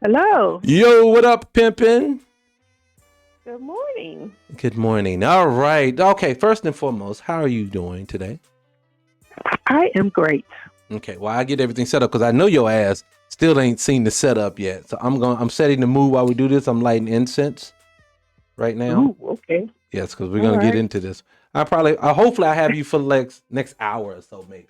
Hello. Yo, what up, pimpin'? Good morning. Good morning. All right. Okay, first and foremost, how are you doing today? I am great. Okay, well, I get everything set up because I know your ass still ain't seen the setup yet. So I'm setting the mood while we do this. I'm lighting incense right now. Ooh, okay. Yes, because we're All gonna get right. into this. Hopefully I have you for the next hour or so, maybe.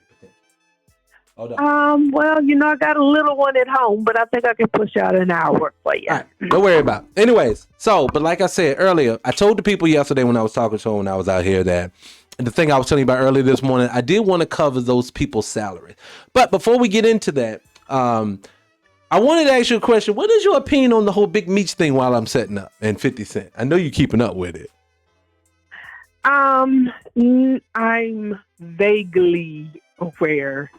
Hold on. Well, I got a little one at home, but I think I can push out an hour for you. All right, don't worry about it. Anyways, but like I said earlier, I told the people yesterday when I was talking to them when I was out here that the thing I was telling you about earlier this morning, I did want to cover those people's salaries. But before we get into that, I wanted to ask you a question. What is your opinion on the whole Big Meech thing while I'm setting up and 50 Cent? I know you're keeping up with it. I'm vaguely aware.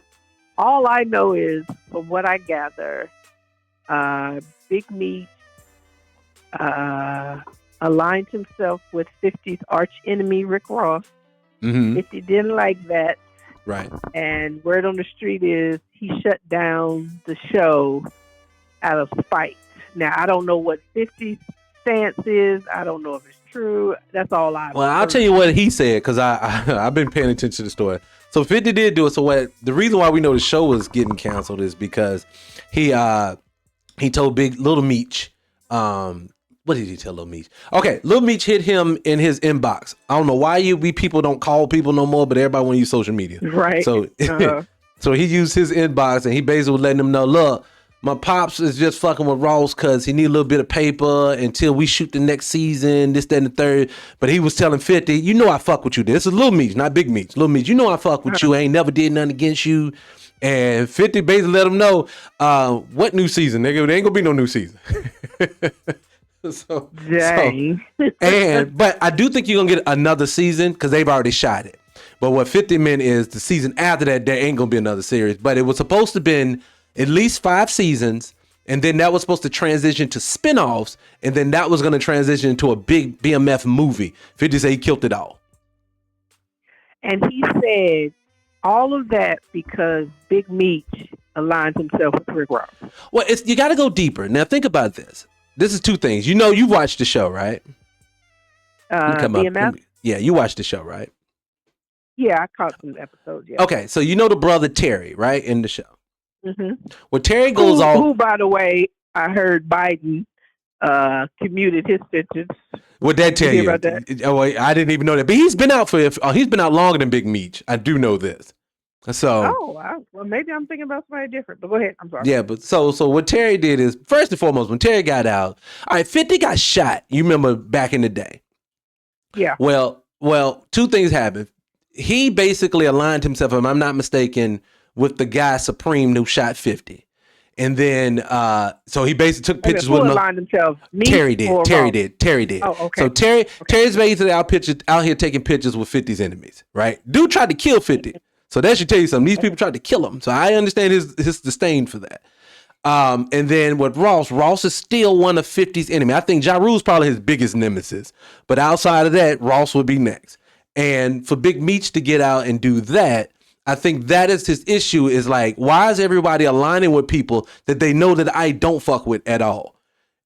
All I know is, from what I gather, Big Meat aligned himself with 50's arch enemy Rick Ross. Mm-hmm. 50 didn't like that. Right. And word on the street is he shut down the show out of spite. Now, I don't know what 50's stance is. I don't know if it's true. That's all I've Well, I'll heard. tell you what he said because I've been paying attention to the story. So 50 did do it. So what the reason why we know the show was getting canceled is because he told Little Meech, what did he tell Little Meech? Okay, Little Meech hit him in his inbox. I don't know why we people don't call people no more, but everybody want to use social media. Right. So so he used his inbox and he basically was letting them know, look, my pops is just fucking with Ross because he need a little bit of paper until we shoot the next season, this, that, and the third. But he was telling 50, you know I fuck with you. This is Little Meech, not Big Meech. Little Meech, you know I fuck with you. I ain't never did nothing against you. And 50 basically let him know, what new season, nigga? There ain't gonna be no new season. Dang. But I do think you're gonna get another season because they've already shot it. But what 50 meant is the season after that, there ain't gonna be another series. But it was supposed to been at least 5 seasons, and then that was supposed to transition to spinoffs, and then that was gonna transition into a big BMF movie. 50 said he killed it all. And he said all of that because Big Meech aligned himself with Rick Ross. Well, you got to go deeper. Now think about this. This is 2 things. You know, you watched the show, right? BMF? Yeah, you watched the show, right? Yeah, I caught some episodes. Yeah. Okay, so you know the brother Terry, right, in the show. Mm-hmm. Well, Terry goes Who, by the way, I heard Biden commuted his sentence. What that tell you? About that? Oh, I didn't even know that. But he's been out he's been out longer than Big Meech. I do know this. So, well, maybe I'm thinking about somebody different. But go ahead. I'm sorry. Yeah, but so what Terry did is, first and foremost, when Terry got out, all right, 50 got shot. You remember back in the day? Yeah. Well, 2 things happened. He basically aligned himself, if I'm not mistaken, with the guy Supreme who shot 50. And then, so he basically took pictures with him. Aligned himself? Terry did. Terry did. Oh, okay. So Terry's basically out here taking pictures with 50's enemies, right? Dude tried to kill 50. So that should tell you something. These people tried to kill him. So I understand his disdain for that. And then with Ross is still one of 50's enemies. I think Ja Rule's probably his biggest nemesis. But outside of that, Ross would be next. And for Big Meech to get out and do that, I think that is his issue, is like, why is everybody aligning with people that they know that I don't fuck with at all?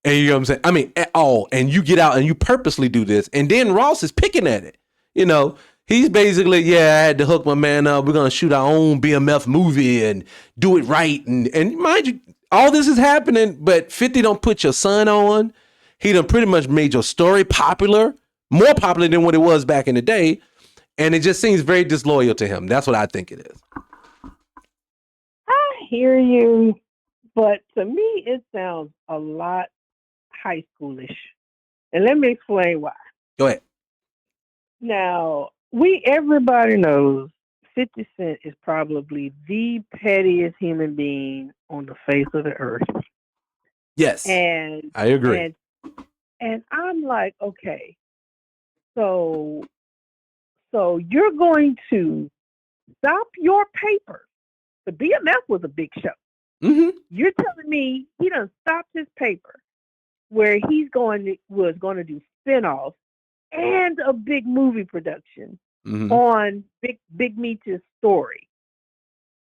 And you know what I'm saying? I mean, at all. And you get out and you purposely do this. And then Ross is picking at it. You know, he's basically, I had to hook my man up. We're going to shoot our own BMF movie and do it right. And mind you, all this is happening, but 50 don't put your son on. He done pretty much made your story popular, more popular than what it was back in the day. And it just seems very disloyal to him. That's what I think it is. I hear you, but to me, it sounds a lot high schoolish. And let me explain why. Go ahead. Now, everybody knows 50 Cent is probably the pettiest human being on the face of the earth. Yes. And I agree. And I'm like, okay, so you're going to stop your paper. The BMF was a big show. Mm-hmm. You're telling me he done stopped his paper where was going to do spinoffs and a big movie production on Big Meech's story,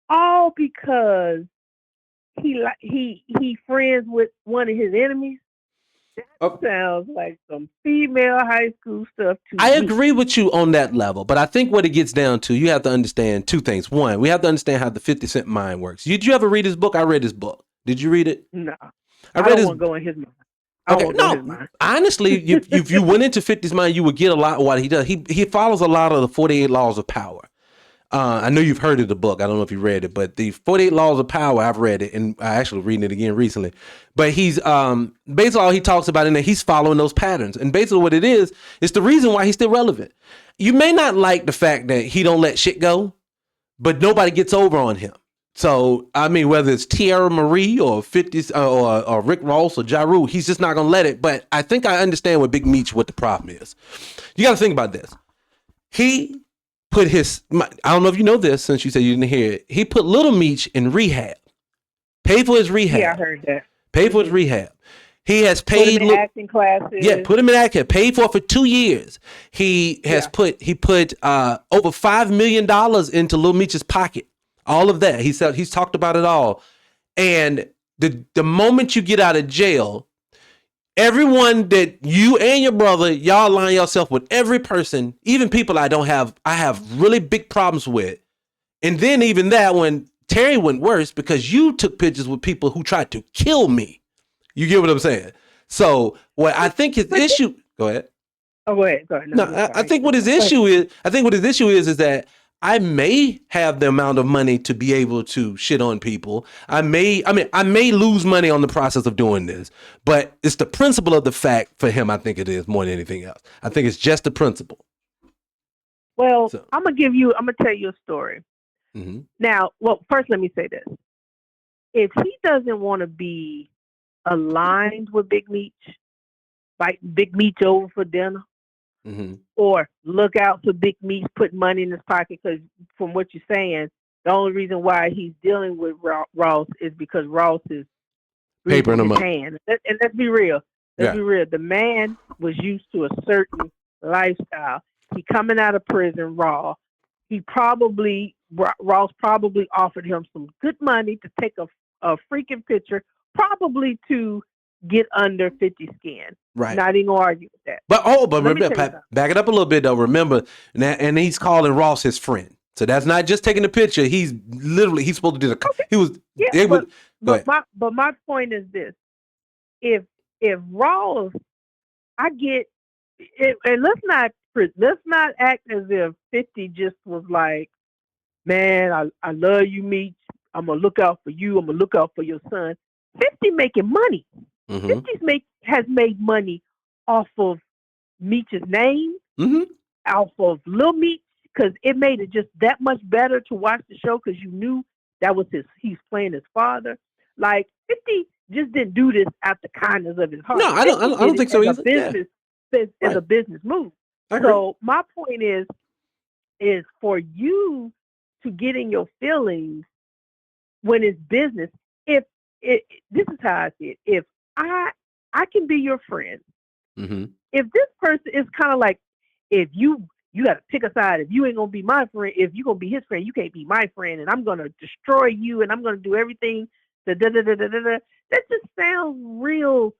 all because he friends with one of his enemies. Oh, Sounds like some female high school stuff to I me. agree with you on that level, but I think what it gets down to, you have to understand two things. One, we have to understand how the 50 Cent mind works. Did you ever read his book? I read his book. Did you read it? No, I I read don't his. want to go in his mind. I don't Okay, want to go in his no, mind. honestly, if you went into 50's mind, you would get a lot of what he does. He follows a lot of the 48 laws of power. I know you've heard of the book. I don't know if you read it, but the 48 Laws of Power, I've read it, and I actually reading it again recently. But he's basically all he talks about in there, he's following those patterns. And basically what it is the reason why he's still relevant. You may not like the fact that he don't let shit go, but nobody gets over on him. So, I mean, whether it's Tierra Marie or 50 or Rick Ross or Ja Rule, he's just not going to let it. But I think I understand with Big Meech what the problem is. You got to think about this. He put I don't know if you know this since you said you didn't hear it. He put Little Meech in rehab. Paid for his rehab. Yeah, I heard that. Paid for his rehab. He has paid. Put him in acting classes. Yeah, put him in acting. Paid for 2 years. He has put over $5 million into Little Meech's pocket. All of that. He said he's talked about it all. And the moment you get out of jail, everyone that you and your brother, y'all align yourself with every person, even people I have really big problems with. And then even that, when Terry went worse because you took pictures with people who tried to kill me. You get what I'm saying? So what I think his issue, go ahead. Oh, go ahead. Sorry. No, I think what his issue is that I may have the amount of money to be able to shit on people. I may lose money on the process of doing this, but it's the principle of the fact for him. I think it is more than anything else. I think it's just the principle. Well, so, I'm gonna tell you a story. Mm-hmm. Now, well, first let me say this: if he doesn't want to be aligned with Big Meech, like Big Meech over for dinner. Mm-hmm. Or look out for Big Meech putting money in his pocket, because from what you're saying, the only reason why he's dealing with Ross is because Ross is papering him up. And let's be real. Let's be real. The man was used to a certain lifestyle. He coming out of prison raw. Ross probably offered him some good money to take a freaking picture, probably to get under 50 skin. Right. Not even gonna argue with that. But remember, back it up a little bit though. Remember, and he's calling Ross his friend. So that's not just taking a picture. He's supposed to do the. Okay. He was. Yeah, but my point is this: if Ross, I get it, and let's not act as if 50 just was like, man, I love you, Meech. I'm gonna look out for you. I'm gonna look out for your son. 50 making money. Mm-hmm. 50 has made money off of Meech's name, mm-hmm. off of Lil Meech, because it made it just that much better to watch the show because you knew that was he's playing his father. Like 50 just didn't do this out the kindness of his heart. No, I don't think so either. As a business move. So my point is for you to get in your feelings when it's business. This is how I see it. If I can be your friend. Mm-hmm. If this person is kind of like, if you got to pick a side. If you ain't going to be my friend, if you're going to be his friend, you can't be my friend, and I'm going to destroy you, and I'm going to do everything. That just sounds real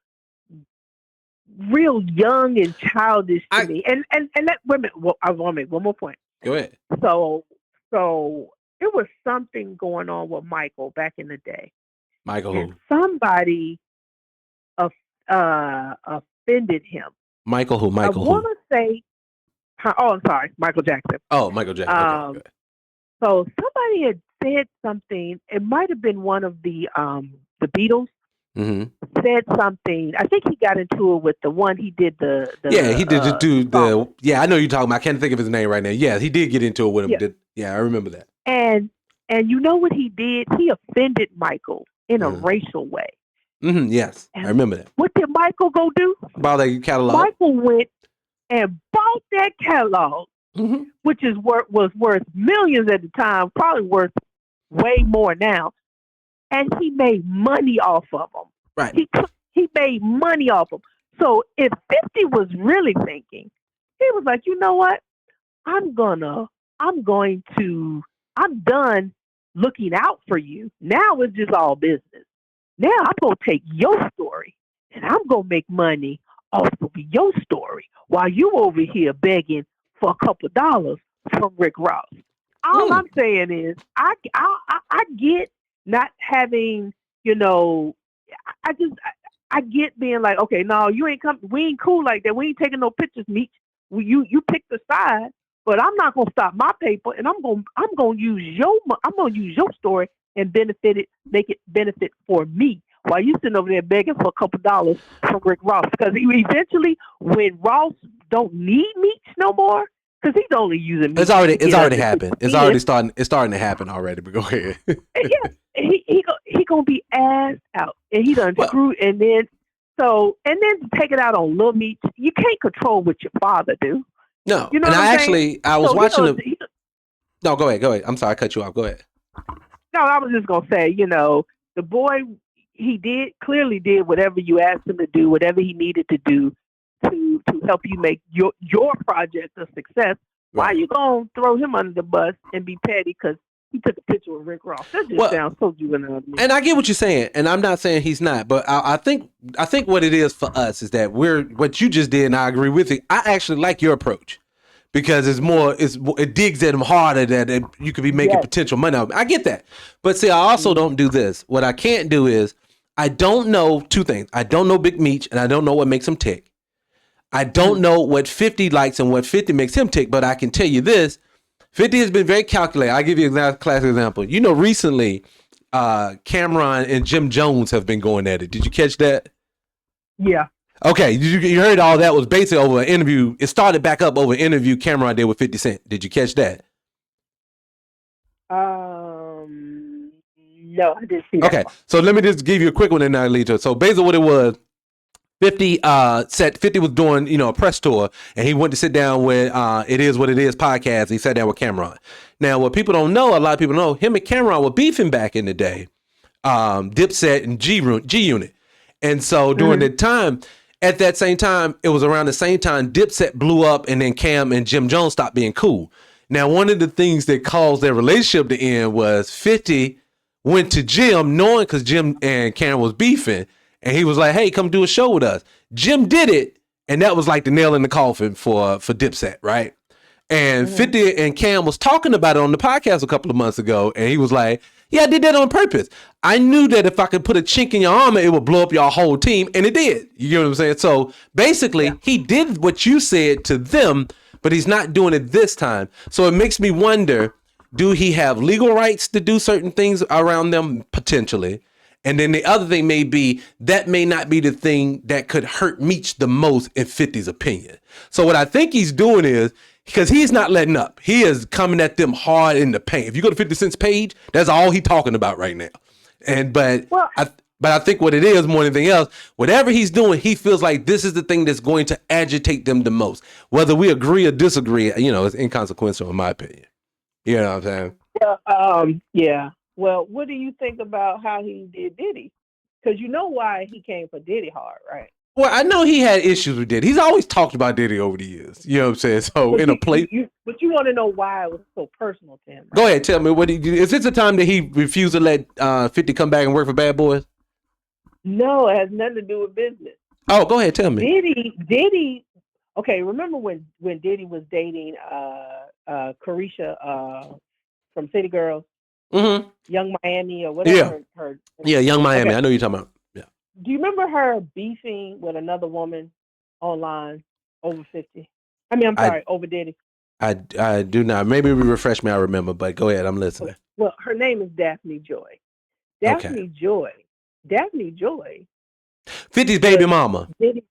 young and childish to me. And that women. Well, I want to make one more point. Go ahead. So there was something going on with Michael back in the day. Michael and who? Somebody offended him. Michael who? I want to say, I'm sorry, Michael Jackson. Oh, Michael Jackson. Okay. So somebody had said something. It might have been one of the Beatles. Mm-hmm. Said something. I think he got into it with the one he did the he did I know you're talking about. I can't think of his name right now. Yeah, he did get into it with him. I remember that. And you know what he did? He offended Michael in a racial way. Mm-hmm, yes, and I remember that. What did Michael go do? Bought that catalog. Michael went and bought that catalog, mm-hmm. which was worth millions at the time, probably worth way more now. And he made money off of them. Right. He made money off them. So if 50 was really thinking, he was like, you know what? I'm done looking out for you. Now it's just all business. Now I'm going to take your story and I'm going to make money off of your story while you over here begging for a couple of dollars from Rick Ross. All I'm saying is I get not having, I get being like, okay, no, you ain't come. We ain't cool like that. We ain't taking no pictures, Meech. You pick the side, but I'm not gonna stop my paper, and I'm gonna use your story and make it benefit for me. While you sitting over there begging for a couple dollars from Rick Ross, because eventually, when Ross don't need Meech no more, because he's only using Meech. It's already happened. It's starting to happen already. But go ahead. Yeah, he gonna be assed out, and he done screwed, and then to take it out on Lil Meech, you can't control what your father do. No, you know. And I was watching. No, go ahead. I'm sorry, I cut you off. Go ahead. No, I was just gonna say, the boy, he clearly did whatever you asked him to do, whatever he needed to do to help you make your project a success. Right. Why you gonna throw him under the bus and be petty because he took a picture with Rick Ross? That just sounds so juvenile to me. And I get what you're saying, and I'm not saying he's not, but I think what it is for us is that what you just did, and I agree with it. I actually like your approach because it digs at him harder that you could be making potential money out of. I get that, but see, I also don't do this. What I can't do is I don't know two things. I don't know Big Meech, and I don't know what makes him tick. I don't know what 50 likes and what 50 makes him tick, but I can tell you this. 50 has been very calculated. I'll give you a classic example. Recently, Cameron and Jim Jones have been going at it. Did you catch that? Yeah. Okay, you heard all that was basically over an interview. It started back up over an interview Cameron did with 50 Cent. Did you catch that? No, I didn't see that. Okay, so let me just give you a quick one and now lead to it. So basically what it was, 50 was doing, a press tour, and he went to sit down with It Is What It Is podcast. He sat down with Cameron. Now, what people don't know, a lot of people know, him and Cameron were beefing back in the day, Dipset and G Unit. And so during the time, at that same time, it was around the same time Dipset blew up, and then Cam and Jim Jones stopped being cool. Now, one of the things that caused their relationship to end was 50 went to Jim, knowing because Jim and Cam was beefing, and he was like, hey, come do a show with us. Jim did it, and that was like the nail in the coffin for Dipset, right? And 50 and Cam was talking about it on the podcast a couple of months ago, and he was like, yeah, I did that on purpose. I knew that if I could put a chink in your armor, it would blow up your whole team, and it did. You know what I'm saying? So basically, he did what you said to them, but he's not doing it this time. So it makes me wonder, do he have legal rights to do certain things around them? Potentially. And then the other thing may be that may not be the thing that could hurt Meech the most in 50's opinion. So what I think he's doing is, because he's not letting up, he is coming at them hard in the paint. If you go to 50 Cent's page, that's all he's talking about right now. But I think what it is more than anything else, whatever he's doing, he feels like this is the thing that's going to agitate them the most. Whether we agree or disagree, it's inconsequential in my opinion. You know what I'm saying? Yeah. Well, what do you think about how he did Diddy? Because you know why he came for Diddy hard, right? Well, I know he had issues with Diddy. He's always talked about Diddy over the years. You know what I'm saying? So but you want to know why it was so personal to him. Right? Go ahead, tell me. Is this the time that he refused to let 50 come back and work for Bad Boys? No, it has nothing to do with business. Oh, go ahead, tell me. Diddy. Okay, remember when Diddy was dating Carisha from City Girls? Mm-hmm. Young Miami or whatever. Yeah, Young Miami. Okay. I know you're talking about. Yeah. Do you remember her beefing with another woman online over 50? Over Diddy. I do not. Maybe refresh me. I remember, but go ahead. I'm listening. Well, her name is Daphne Joy. Daphne Joy. 50's baby mama. Diddy.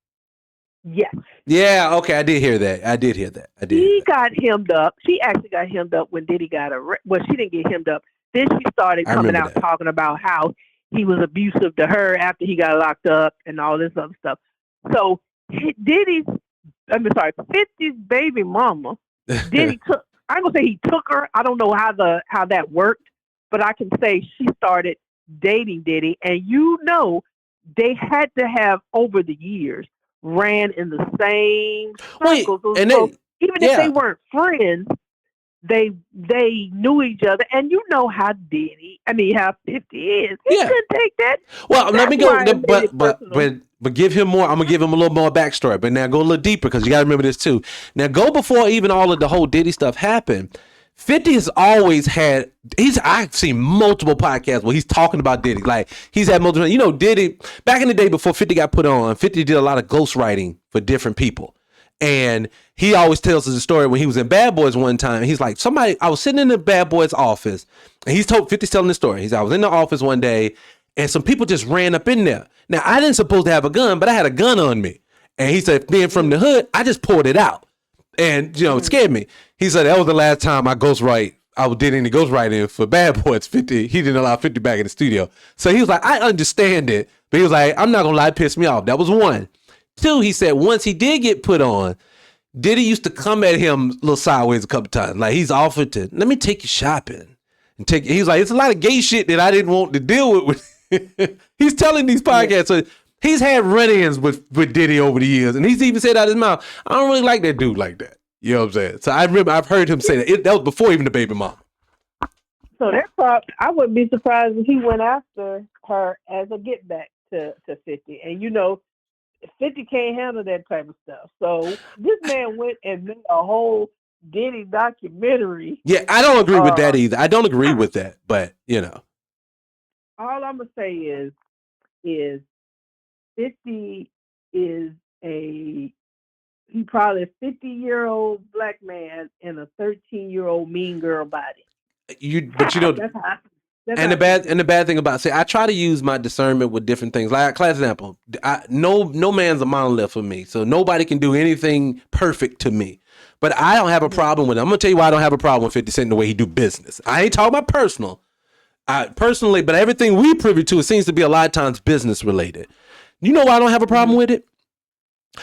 Yes. Yeah. Okay. I did hear that. He got hemmed up. She actually got hemmed up when Diddy got arrested. Well, she didn't get hemmed up. Then she started coming out talking about how he was abusive to her after he got locked up and all this other stuff. So 50's baby mama, Diddy took. I'm gonna say he took her. I don't know how that worked, but I can say she started dating Diddy, and they had to have over the years ran in the same circles. If they weren't friends, they knew each other, and you know how 50 is. He couldn't take that. Well, let me go, but give him more. I'm gonna give him a little more backstory. But now go a little deeper because you gotta remember this too. Now go before even all of the whole Diddy stuff happened. 50 has always had. I've seen multiple podcasts where he's talking about Diddy. Like he's had multiple. You know, Diddy back in the day before 50 got put on. 50 did a lot of ghostwriting for different people. And he always tells us a story when he was in Bad Boys one time. He's like, I was sitting in the Bad Boys office, and 50's telling the story. I was in the office one day, and some people just ran up in there. Now, I didn't supposed to have a gun, but I had a gun on me. And he said, being from the hood, I just pulled it out. And, it scared me. He said, that was the last time I did any ghostwriting for Bad Boys. 50, he didn't allow 50 back in the studio. So he was like, I understand it. But he was like, I'm not going to lie, it pissed me off. That was one. Two, he said once he did get put on, Diddy used to come at him a little sideways a couple times. Like he's offered to, let me take you shopping. He's like, it's a lot of gay shit that I didn't want to deal with. He's telling these podcasts. So he's had run-ins with Diddy over the years. And he's even said out his mouth, I don't really like that dude like that. You know what I'm saying? So I remember I've heard him say that. That was before even the baby mama. So I wouldn't be surprised if he went after her as a get back to 50. And 50 can't handle that type of stuff. So this man went and made a whole Diddy documentary. Yeah, I don't agree with that either. I don't agree with that, but all I'm gonna say is 50 is he probably a 50-year-old black man in a 13-year-old mean girl body. The bad thing about I try to use my discernment with different things. Like class example, no man's a monolith for me, so nobody can do anything perfect to me. But I don't have a problem with it. I'm gonna tell you why I don't have a problem with 50 Cent the way he do business. I ain't talking about personally, but everything we privy to, it seems to be a lot of times business related. You know why I don't have a problem with it?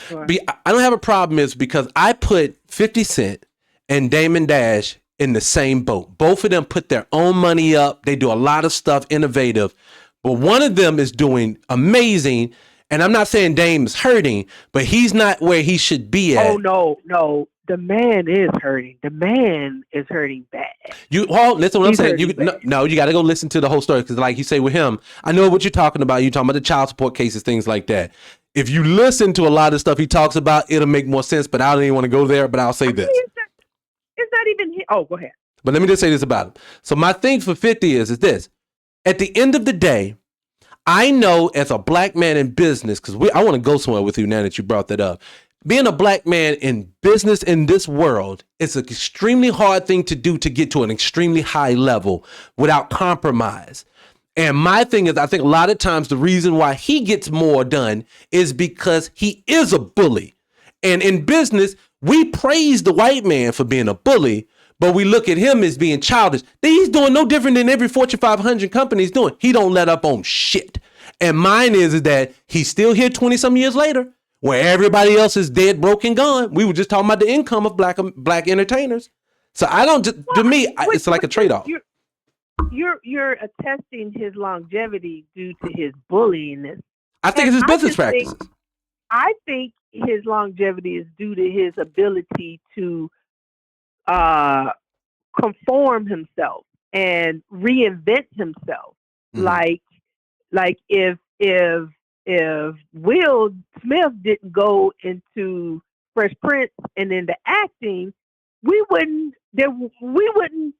Sure. I don't have a problem is because I put 50 Cent and Damon Dash in the same boat. Both of them put their own money up. They do a lot of stuff innovative, but one of them is doing amazing. And I'm not saying Dame is hurting, but he's not where he should be at. Oh, no. The man is hurting. The man is hurting bad. Listen what I'm saying. You got to go listen to the whole story. Because like you say with him, I know what you're talking about. You're talking about the child support cases, things like that. If you listen to a lot of stuff he talks about, it'll make more sense. But I don't even want to go there. But I'll say this. It's not even. Oh, go ahead. But let me just say this about him. So my thing for 50 is this. At the end of the day, I know as a black man in business, because I want to go somewhere with you now that you brought that up. Being a black man in business in this world, it's an extremely hard thing to do to get to an extremely high level without compromise. And my thing is, I think a lot of times the reason why he gets more done is because he is a bully. And in business, we praise the white man for being a bully, but we look at him as being childish. He's doing no different than every Fortune 500 company is doing. He don't let up on shit. And mine is that he's still here 20 some years later, where everybody else is dead, broke, and gone. We were just talking about the income of black entertainers. So it's like a trade-off. You're attesting his longevity due to his bullyingness. I think it's his business practices. I think his longevity is due to his ability to conform himself and reinvent himself. Mm-hmm. Like if Will Smith didn't go into Fresh Prince and into acting, we wouldn't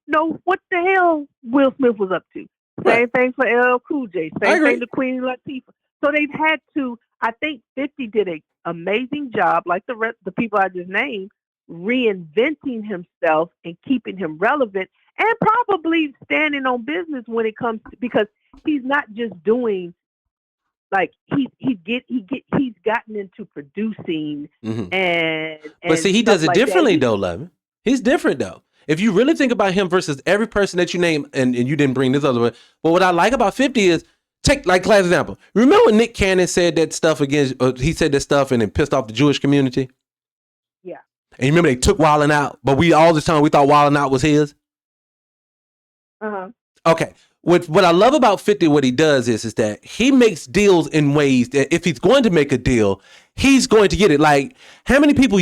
know what the hell Will Smith was up to. Same thing for LL Cool J. Same thing to Queen Latifah. So they've had to. I think 50 did an amazing job, like the people I just named, reinventing himself and keeping him relevant, and probably standing on business when it comes to, because he's not just doing. Like he's gotten into producing but see, he does it differently though, Levin. He's different though. If you really think about him versus every person that you name, and you didn't bring this other one, but what I like about 50 is, take like class example. Remember when Nick Cannon said that stuff he said that stuff and it pissed off the Jewish community? Yeah. And you remember they took Wildin' Out, but all this time we thought Wildin' Out was his? Uh-huh. Okay. What I love about 50, what he does is that he makes deals in ways that if he's going to make a deal, he's going to get it. Like, how many people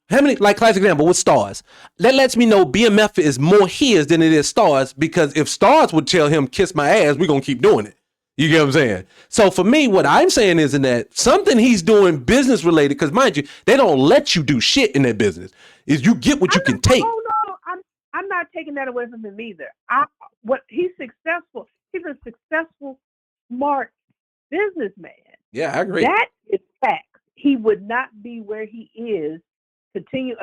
How many, like classic example with Stars? That lets me know BMF is more his than it is Stars, because if Stars would tell him kiss my ass, we're gonna keep doing it. You get what I'm saying? So for me, what I'm saying is in that something he's doing business related, because mind you, they don't let you do shit in that business. Is you get what you can take. Oh no, I'm not taking that away from him either. He's successful. He's a successful, smart businessman. Yeah, I agree. That is fact. He would not be where he is, continuing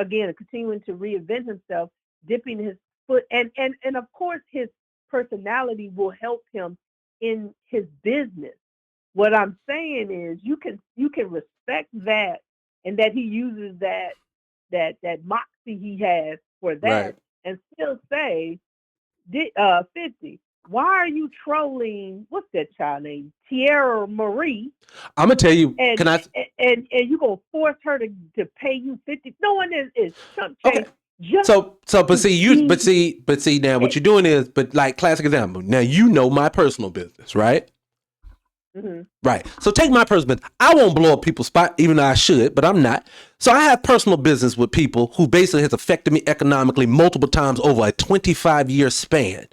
to reinvent himself, dipping his foot, and of course his personality will help him in his business. What I'm saying is you can respect that, and that he uses that moxie he has for that, right, and still say, 50. Why are you trolling? What's that child name? Tierra Marie. I'm gonna tell you. And, can I? And you gonna force her to pay you 50? No one is okay. But see now what you're doing is, but like classic example. Now you know my personal business, right? Mm-hmm. Right. So take my personal business. I won't blow up people's spot, even though I should, but I'm not. So I have personal business with people who basically has affected me economically multiple times over a 25-year span.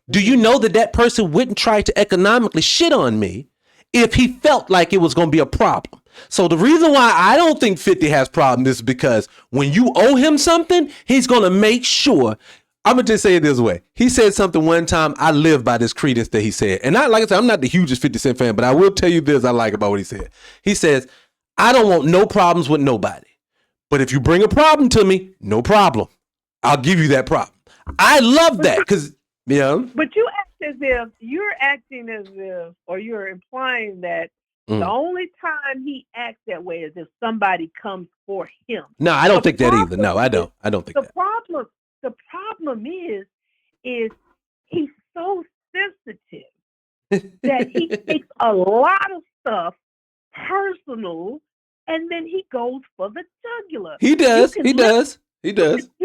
Do you know that person wouldn't try to economically shit on me if he felt like it was going to be a problem? So the reason why I don't think 50 has problems is because when you owe him something, he's going to make sure. I'm going to just say it this way. He said something one time. I live by this credence that he said. And like I said, I'm not the hugest 50 Cent fan, but I will tell you this I like about what he said. He says, I don't want no problems with nobody. But if you bring a problem to me, no problem. I'll give you that problem. I love that because... Yeah. But you're acting as if, or you're implying that the only time he acts that way is if somebody comes for him. No, I don't think that either. No, I don't. I don't think that. The problem is he's so sensitive that he takes a lot of stuff personal, and then he goes for the jugular. He does. He does. You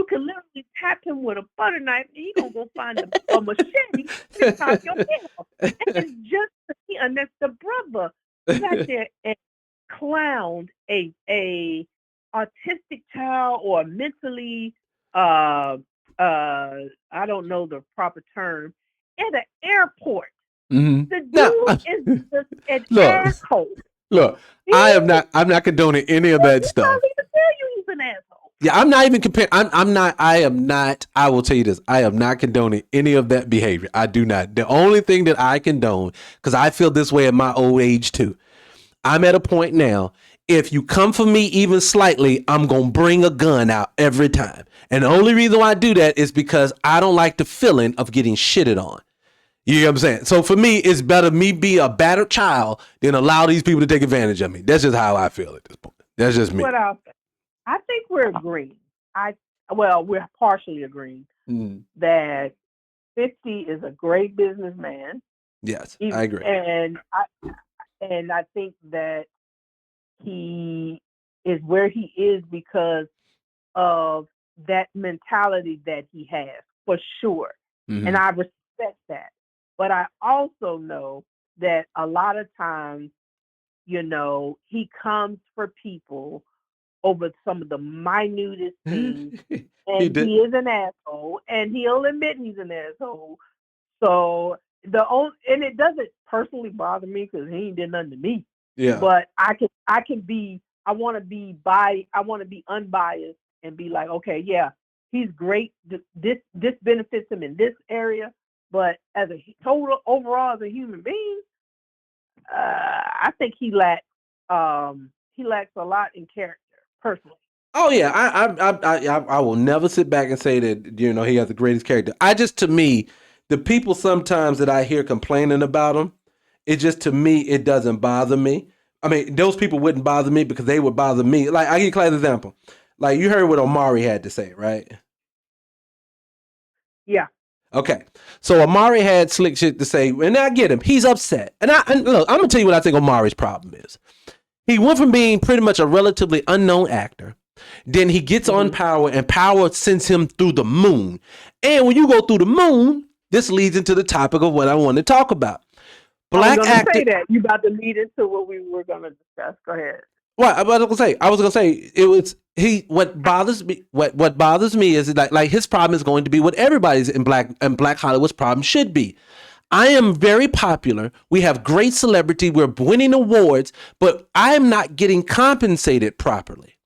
can literally tap him with a butter knife, and he's gonna go find a machete to chop your head off. And it's just and that's the brother sat there and clowned a autistic child or mentally I don't know the proper term, at an airport. Mm-hmm. The dude is just an asshole. Look, I'm not condoning any of that stuff. I don't even tell you he's an asshole. Yeah, I'm not even comparing. I will tell you this. I am not condoning any of that behavior. I do not. The only thing that I condone, because I feel this way at my old age too. I'm at a point now, if you come for me even slightly, I'm going to bring a gun out every time. And the only reason why I do that is because I don't like the feeling of getting shitted on. You know what I'm saying? So for me, it's better me be a battered child than allow these people to take advantage of me. That's just how I feel at this point. That's just me. What else? I think we're agreeing. We're partially agreeing that 50 is a great businessman. Yes, I agree. And I think that he is where he is because of that mentality that he has, for sure. Mm-hmm. And I respect that. But I also know that a lot of times, he comes for people over some of the minutest things, and he is an asshole, and he'll admit he's an asshole. So it doesn't personally bother me because he ain't did nothing to me. Yeah. But I want to be unbiased and be like, okay, yeah, he's great. This benefits him in this area, but as a total overall as a human being, I think he lacks a lot in character. Personally. Oh yeah, I will never sit back and say that he has the greatest character. To me, the people sometimes that I hear complaining about him, to me it doesn't bother me. I mean, those people wouldn't bother me because they would bother me. Like I give you a classic example. Like you heard what Omari had to say, right? Yeah. Okay, so Omari had slick shit to say, and I get him. He's upset, and look, I'm gonna tell you what I think Omari's problem is. He went from being pretty much a relatively unknown actor. Then he gets on Power, and Power sends him through the moon. And when you go through the moon, this leads into the topic of what I want to talk about. Black actor. Say that. You about to lead into what we were going to discuss. Go ahead. Well, I was gonna say it was he. What bothers me, what bothers me is that like his problem is going to be what everybody's in Black Hollywood's problem should be. I am very popular. We have great celebrity. We're winning awards, but I'm not getting compensated properly.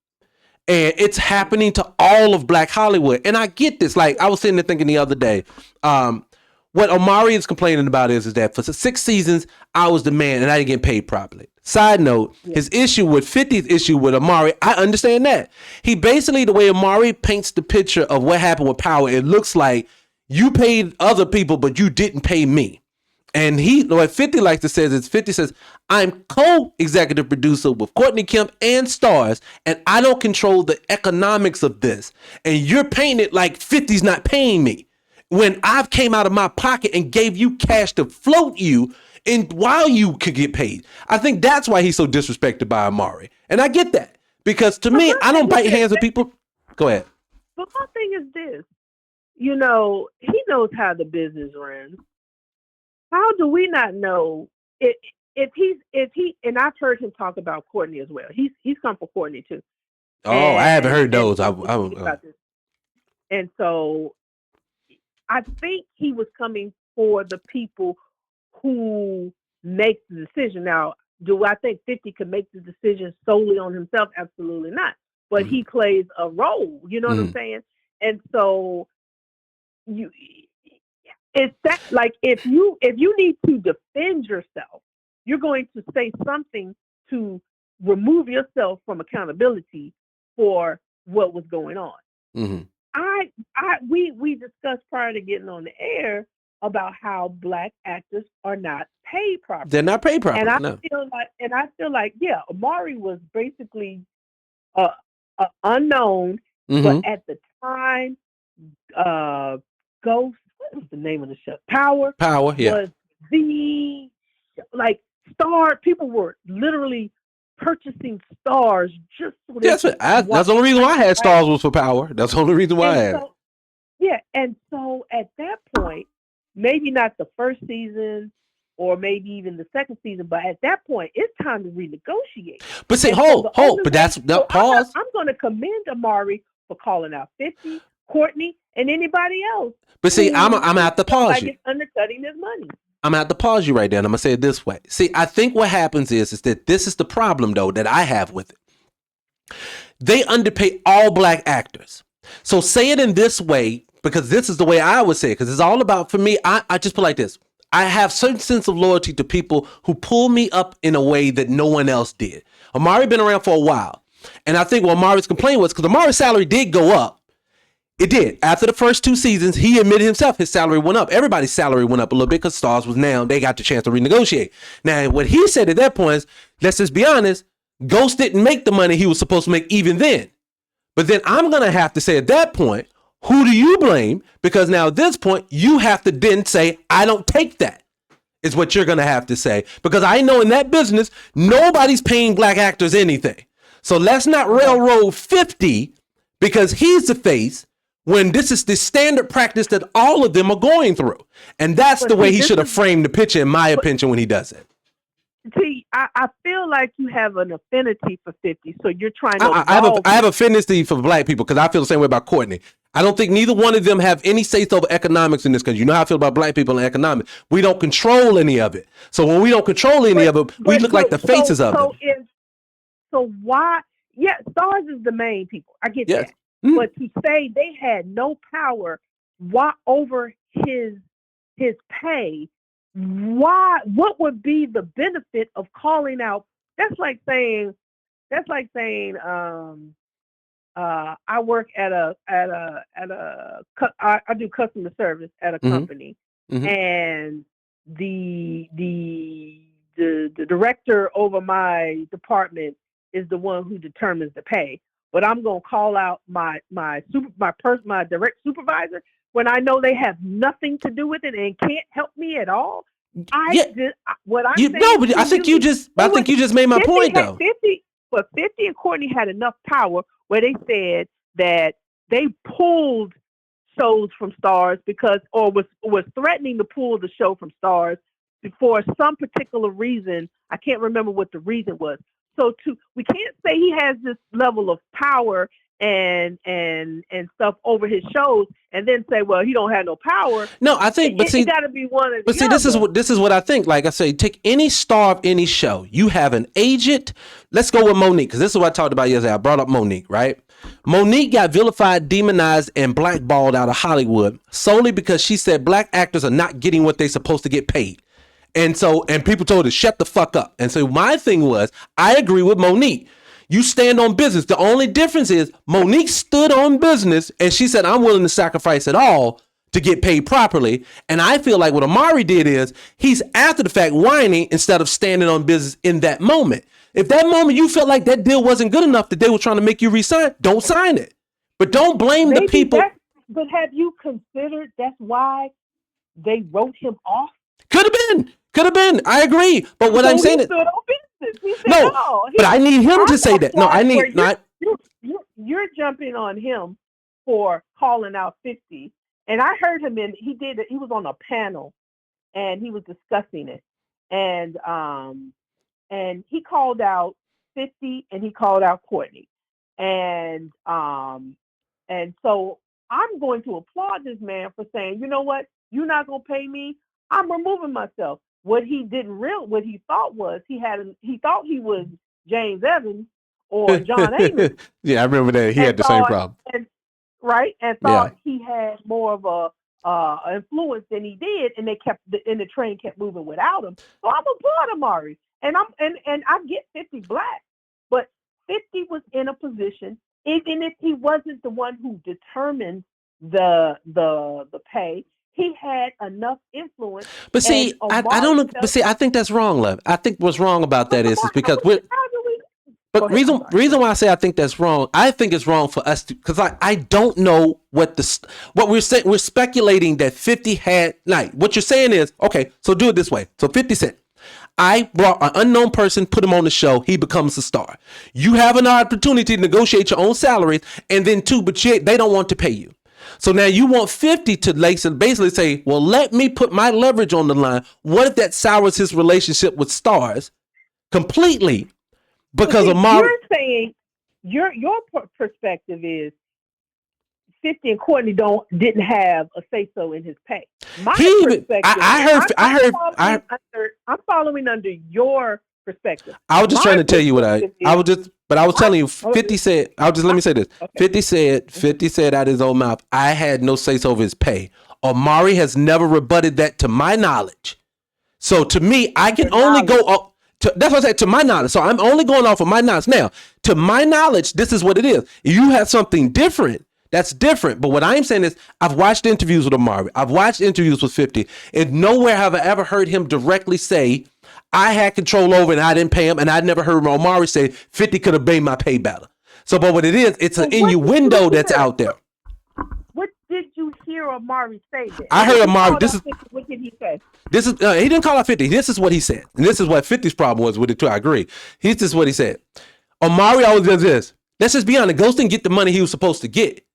And it's happening to all of Black Hollywood. And I get this. Like I was sitting there thinking the other day, what Omari is complaining about is that for 6 seasons, I was the man and I didn't get paid properly. Side note, his issue with 50's issue with Omari, I understand that. He basically, the way Omari paints the picture of what happened with Power, it looks like you paid other people, but you didn't pay me. And what 50 likes to say is 50 says, I'm co-executive producer with Courtney Kemp and Stars, and I don't control the economics of this. And you're paying it like 50's not paying me. When I've came out of my pocket and gave you cash to float you and while you could get paid. I think that's why he's so disrespected by Omari. And I get that. Because to me, I don't bite hands with people. Go ahead. But my thing is this. You know, he knows how the business runs. How do we not know if he and I've heard him talk about Courtney as well. He's come for Courtney too. Oh, I haven't heard those. And so I think he was coming for the people who make the decision. Now, do I think 50 can make the decision solely on himself? Absolutely not. But he plays a role, you know what I'm saying? And so it's that, like, if you need to defend yourself, you're going to say something to remove yourself from accountability for what was going on. Mm-hmm. We discussed prior to getting on the air about how Black actors are not paid properly. They're not paid properly. And I feel like, yeah, Omari was basically unknown, but at the time, Ghost, what was the name of the show? Power, yeah, was the star. People were literally purchasing Stars just so that's the only reason why I had Stars was for Power. That's the only reason why I had it. Yeah, and so at that point, maybe not the first season or maybe even the second season, but at that point, it's time to renegotiate. But say, hold, but that's pause. I'm going to commend Omari for calling out 50, Courtney, and anybody else. But see, I'm gonna have to pause you. It's undercutting his money. I'm gonna have to pause you right there, and I'm gonna say it this way. See, I think what happens is that this is the problem though that I have with it. They underpay all Black actors. So say it in this way, because this is the way I would say it, because it's all about, for me, I just put it like this. I have certain sense of loyalty to people who pull me up in a way that no one else did. Omari been around for a while. And I think what Omari's complaint was, because Omari's salary did go up. It did. After the first 2 seasons, he admitted himself his salary went up. Everybody's salary went up a little bit because Stars was now, they got the chance to renegotiate. Now, what he said at that point is, let's just be honest, Ghost didn't make the money he was supposed to make even then. But then I'm going to have to say at that point, who do you blame? Because now at this point, you have to then say, I don't take that, is what you're going to have to say. Because I know in that business, nobody's paying Black actors anything. So let's not railroad 50 because he's the face when this is the standard practice that all of them are going through. And that's the way he should have framed the picture, in my opinion, when he does it. See, I feel like you have an affinity for 50, so you're trying to. I have affinity for Black people because I feel the same way about Courtney. I don't think neither one of them have any say over economics in this country. You know how I feel about Black people and economics. We don't control any of it. So when we don't control any of it, we look like the faces of it. So why? Yeah, Stars is the main people. I get that. Mm-hmm. But to say they had no power over his pay, what would be the benefit of calling out? That's like saying I work I do customer service at a company, and the director over my department is the one who determines the pay. But I'm gonna call out my direct supervisor when I know they have nothing to do with it and can't help me at all. I think you just made my point though. 50 and Courtney had enough power where they said that they pulled shows from Stars was threatening to pull the show from Stars for some particular reason. I can't remember what the reason was. we can't say he has this level of power and stuff over his shows, and then say, well, he don't have no power. No, I think, but see, it got to be one of the but see, this is what I think. Like I say, take any star of any show. You have an agent. Let's go with Monique, because this is what I talked about yesterday. I brought up Monique, right? Monique got vilified, demonized, and blackballed out of Hollywood solely because she said black actors are not getting what they're supposed to get paid. And people told her, shut the fuck up. And so my thing was, I agree with Monique. You stand on business. The only difference is Monique stood on business and she said, I'm willing to sacrifice it all to get paid properly. And I feel like what Omari did is he's after the fact whining instead of standing on business in that moment. If that moment you felt like that deal wasn't good enough that they were trying to make you resign, don't sign it. But don't blame the people. But have you considered that's why they wrote him off? Could have been. I agree. But what I'm saying is, but I need him to say that. No, I need not. You're jumping on him for calling out 50. And I heard him he was on a panel and he was discussing it. And he called out 50 and he called out Courtney. And so I'm going to applaud this man for saying, you know what? You're not going to pay me. I'm removing myself. What he thought was he thought he was James Evans or John Amos. Yeah, I remember that. He had the same problem. And thought he had more of a influence than he did, and the train kept moving without him. So I'm applaud Omari. And I get 50 black, but 50 was in a position, even if he wasn't the one who determined the pay, he had enough influence. But see, I don't know. But see, I think that's wrong, Lev. I think what's wrong about that is because reason why I say I think that's wrong. I think it's wrong for us to, because I don't know what we're saying. We're speculating that 50 had, like, what you're saying is, okay, so do it this way. So 50 Cent, I brought an unknown person, put him on the show, he becomes a star. You have an opportunity to negotiate your own salaries, and then they don't want to pay you. So now you want 50 to basically say, well, let me put my leverage on the line. What if that sours his relationship with stars completely? Because Omari, you're saying your perspective is 50 and Courtney didn't have a say so in his pay. My perspective, I'm following under your perspective. I was just trying to tell you what I was telling you. 50 said, let me say this. Okay. 50 said out of his own mouth, I had no say so of his pay. Omari has never rebutted that to my knowledge. So to me, I can only go up. That's what I said, to my knowledge. So I'm only going off of my knowledge. Now, to my knowledge, this is what it is. You have something different. That's different. But what I'm saying is I've watched interviews with Omari. I've watched interviews with 50. And nowhere have I ever heard him directly say, I had control over and I didn't pay him. And I never heard Omari say 50 could have made my pay better. So, but what it is, it's an innuendo that's out there. What did you hear Omari say then? I heard Omari, what did he say? This is he didn't call out 50. This is what he said. And this is what 50's problem was with it too. I agree. This is what he said. Omari always does this. Let's just be honest. Ghost didn't get the money he was supposed to get.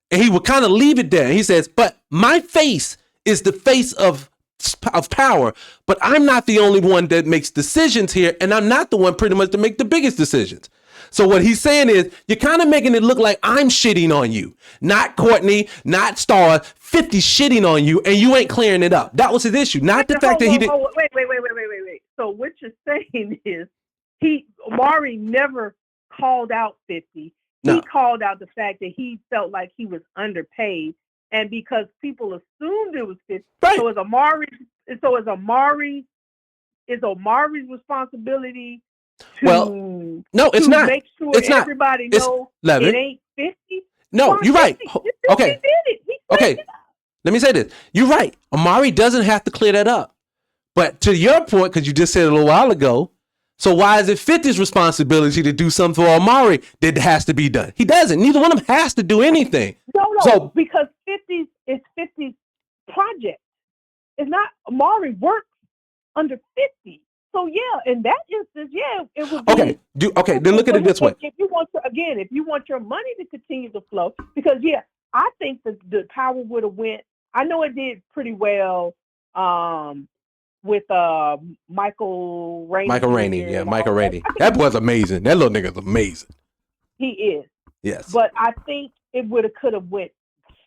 And he would kind of leave it there. And he says, but my face is the face of power, but I'm not the only one that makes decisions here. And I'm not the one pretty much to make the biggest decisions. So what he's saying is you're kind of making it look like I'm shitting on you, not Courtney, not Star. 50 shitting on you, and you ain't clearing it up. That was his issue, not the fact that he didn't. Wait. So what you're saying is Omari never called out 50. No. He called out the fact that he felt like he was underpaid, and because people assumed it was 50. Right. So is Omari's responsibility to no, it's not. Make sure it's everybody knows it ain't 50. No, you're right. Okay. Okay. Let me say this. You're right. Omari doesn't have to clear that up. But to your point, because you just said it a little while ago, so why is it 50's responsibility to do something for Omari that has to be done? He doesn't. Neither one of them has to do anything. No, because 50's project. It's not Omari works under 50. So yeah, in that instance, yeah, it would be okay. Then look at it this way. If you want your money to continue to flow, because yeah, I think the power would have went. I know it did pretty well with Michael Rainey. Michael Rainey, yeah, Michael Rainey. That boy's amazing. That little nigga's amazing. He is. Yes. But I think it could have went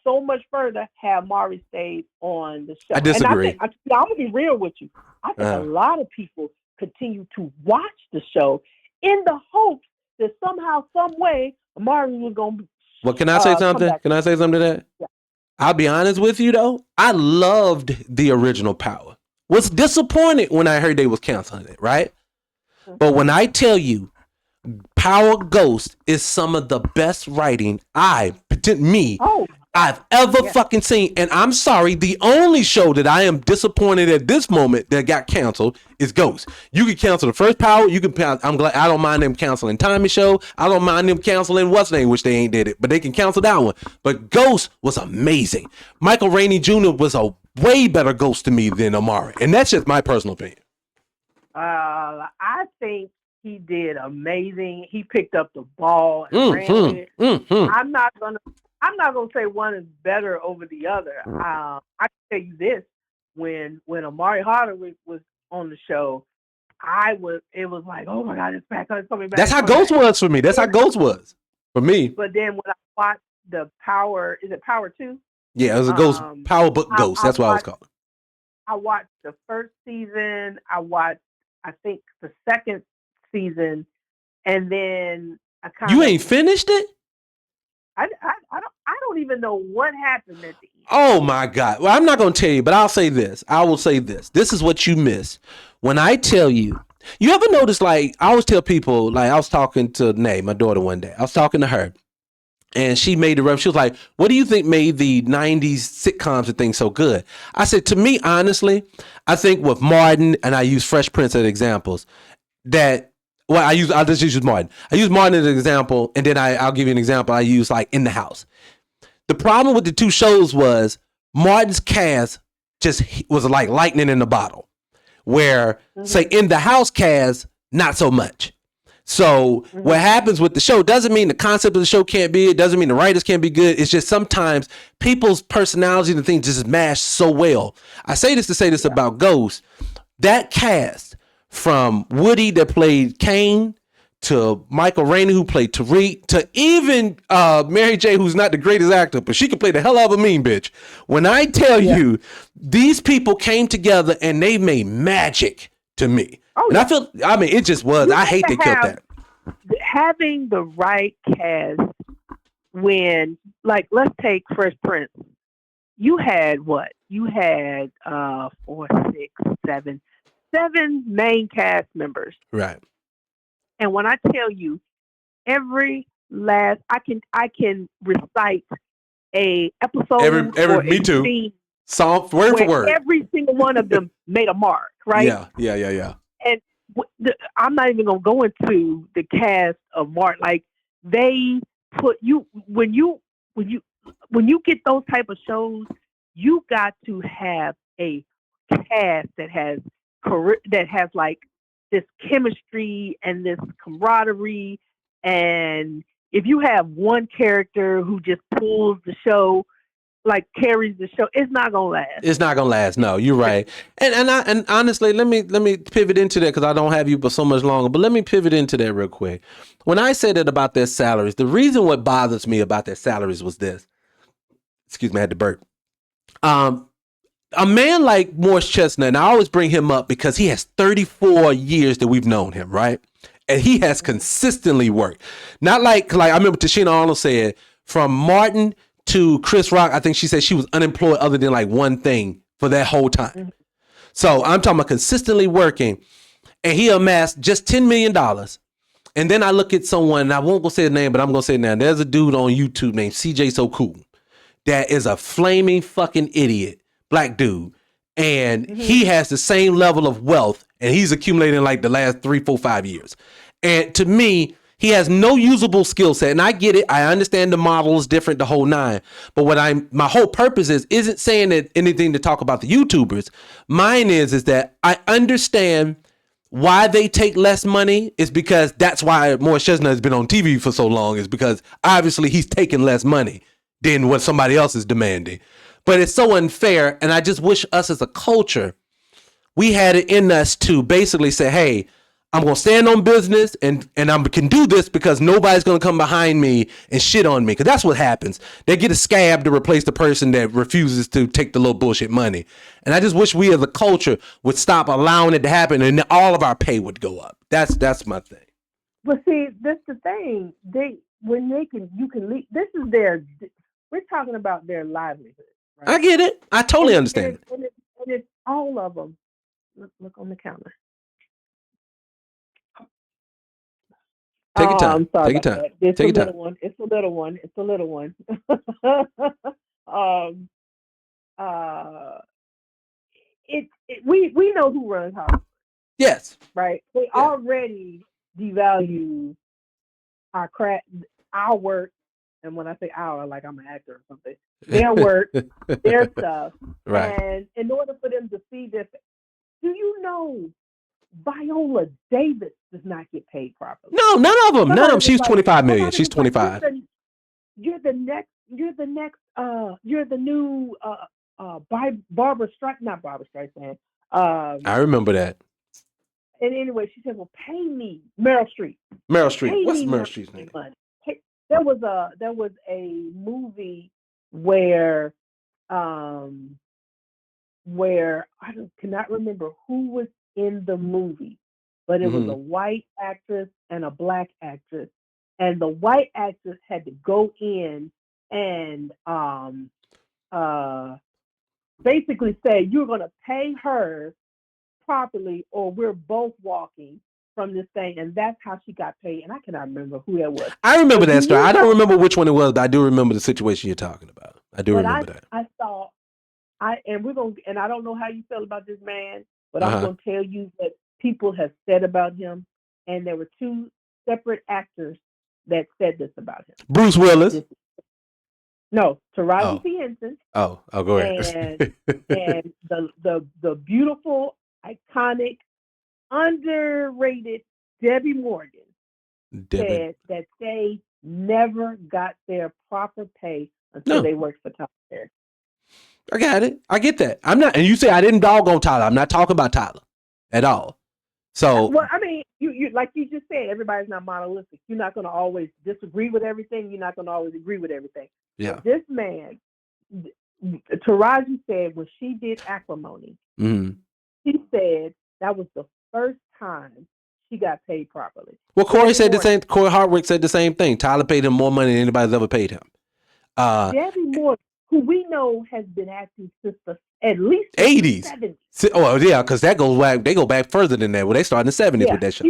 so much further had Maury stayed on the show. I disagree. And I'm gonna be real with you. I think a lot of people continue to watch the show in the hopes that somehow, some way, Maury was gonna be. Well, can I say something? Can I say something to that? Yeah. I'll be honest with you though. I loved the original Power. Was disappointed when I heard they was canceling it, right? Mm-hmm. But when I tell you, Power Ghost is some of the best writing I've ever fucking seen. And I'm sorry, the only show that I am disappointed at this moment that got canceled is Ghost. You can cancel the first Power. You can. I'm glad. I don't mind them canceling Tommy Show. I don't mind them canceling What's Name, which they ain't did it, but they can cancel that one. But Ghost was amazing. Michael Rainey Jr. was a way better Ghost to me than Amari, and that's just my personal opinion. I think he did amazing. He picked up the ball and ran with it. I'm not gonna say one is better over the other. I can tell you this: when Amari Hardwick was on the show, it was like, oh my God, it's back, it's coming back. That's how Ghost was for me. That's how Ghost was for me. But then when I watched the Power, is it Power 2? Yeah, it was a Ghost, Power Book Ghost. That's what I was called. I watched the first season. I watched, I think, the second season, and then I kind of. You ain't finished it? I don't even know what happened at the end. Oh my God. Well, I'm not going to tell you, but I'll say this. I will say this. This is what you miss. When I tell you, you ever notice, like, I always tell people, like, I was talking to Nay, my daughter, one day. I was talking to her, and she made the reference. She was like, what do you think made the 90s sitcoms and things so good? I said, to me, honestly, I think with Martin, and I use Fresh Prince as examples, that, well, I'll just use Martin. I use Martin as an example, and then I'll give you an example I use, like, In the House. The problem with the two shows was Martin's cast just was like lightning in a bottle, where, say, In the House cast, not so much. So what happens with the show doesn't mean the concept of the show can't be, it doesn't mean the writers can't be good. It's just sometimes people's personalities and things just mash so well. I say this to say this about Ghost. That cast, from Woody that played Kane, to Michael Rainey who played Tariq, to even Mary J, who's not the greatest actor, but she can play the hell out of a mean bitch. When I tell you, these people came together and they made magic to me. Oh, and it just was. I hate they killed that. Having the right cast when, like, let's take Fresh Prince. You had what? You had 7 main cast members. Right. And when I tell you, every last, I can recite a episode. Every me too. Scene song word for word. Every single one of them made a mark, right? Yeah. And I'm not even gonna go into the cast of Mark. Like, they put you when you get those type of shows, you got to have a cast that has like this chemistry and this camaraderie. And if you have one character who just pulls the show, like carries the show, it's not gonna last. It's not gonna last. No, you're right. And honestly, let me pivot into that, because I don't have you for so much longer. But let me pivot into that real quick. When I said that about their salaries, the reason what bothers me about their salaries was this. Excuse me, I had to burp. A man like Morris Chestnut, and I always bring him up because he has 34 years that we've known him, right? And he has consistently worked. Not like I remember Tashina Arnold said, from Martin to Chris Rock, I think she said she was unemployed other than like one thing for that whole time. So I'm talking about consistently working, and he amassed just $10 million. And then I look at someone, and I won't go say his name, but I'm going to say it now. There's a dude on YouTube named CJ So Cool that is a flaming fucking idiot, black dude. And he has the same level of wealth, and he's accumulating like the last 3, 4, 5 years. And to me, he has no usable skill set. And I get it. I understand the model is different, the whole nine. But my whole purpose isn't saying that anything to talk about the YouTubers. Mine is that I understand why they take less money. Is because that's why Morris Chestnut has been on TV for so long, is because obviously he's taking less money than what somebody else is demanding. But it's so unfair. And I just wish us as a culture we had it in us to basically say, hey, I'm going to stand on business and I can do this because nobody's going to come behind me and shit on me. Because that's what happens. They get a scab to replace the person that refuses to take the little bullshit money. And I just wish we as a culture would stop allowing it to happen and all of our pay would go up. That's my thing. But see, that's the thing. You can leave. This is we're talking about their livelihood. Right? I get it. I totally understand it. And it's all of them. Look on the counter. Take your time. Take your time. It's a little one. It's a little one. It's a little one. We know who runs Hollywood. Yes. Right. They already devalue our craft, our work, and when I say our, like I'm an actor or something, their work, their stuff. Right. And in order for them to see this, do you know Viola Davis does not get paid properly? No, none of them. None of them. She's 25 million. She's 25. You're the new Barbara Streisand, not Barbara Streisand. I remember that. And anyway, she said, "Well, pay me, Meryl Streep." What's Meryl Streep's name? There was a movie where I cannot remember who was in the movie, but it was a white actress and a black actress, and the white actress had to go in and basically say, "You're going to pay her properly, or we're both walking from this thing," and that's how she got paid. And I cannot remember who that was. I remember that story. I don't remember which one it was, but I do remember the situation you're talking about. I do remember that. I don't know how you feel about this man, but I'm going to tell you that people have said about him, and there were two separate actors that said this about him. Bruce Willis. No, Taraji P. Henson. Oh, go ahead. and the beautiful, iconic, underrated Debbie Morgan said that they never got their proper pay until they worked for Tyler Perry. I got it. I get that. I'm not, and you say I didn't dog on Tyler. I'm not talking about Tyler at all. So, well, I mean, you like you just said, everybody's not monolithic. You're not going to always disagree with everything. You're not going to always agree with everything. Yeah. But this man, Taraji said when she did Acrimony, she said that was the first time she got paid properly. Well, Corey Hardwick said the same thing. Tyler paid him more money than anybody's ever paid him. Debbie Morgan, who we know has been acting since at least 80s. 70s. Oh yeah, because that goes back. They go back further than that. Well, they started in the 70s with that show.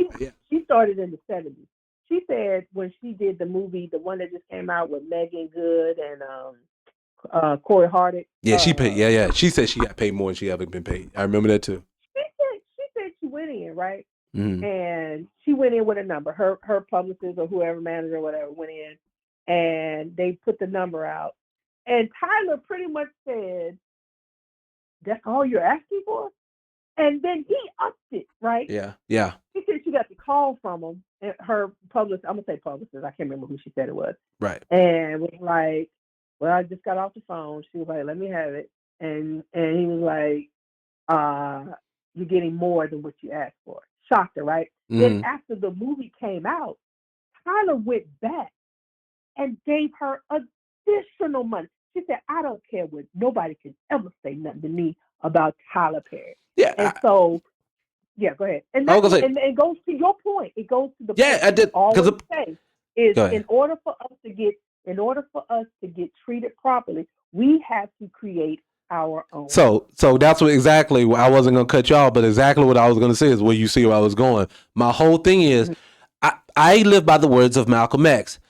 She started in the 70s. She said when she did the movie, the one that just came out with Megan Good and Corey Hardwick. Yeah, she paid. Yeah. She said she got paid more than she ever been paid. I remember that too. She said she went in, right? Mm-hmm. And she went in with a number. Her publicist or whoever, manager or whatever, went in and they put the number out. And Tyler pretty much said, "That's all you're asking for?" And then he upped it, right? Yeah. She said she got the call from him, and her publicist, I'm going to say publicist, I can't remember who she said it was. Right. And was like, "Well, I just got off the phone." She was like, "Let me have it." And he was like, "You're getting more than what you asked for." Shocked her, right? Mm-hmm. Then after the movie came out, Tyler went back and gave her additional money. She said, "I don't care what nobody can ever say nothing to me about Tyler Perry." Yeah. And so, yeah, go ahead. And it goes to your point. It goes to the point I did. Always say is in order for us to get treated properly, we have to create our own. So that's what exactly. I wasn't gonna cut you off, but exactly what I was gonna say is where you see where I was going. My whole thing is, I live by the words of Malcolm X.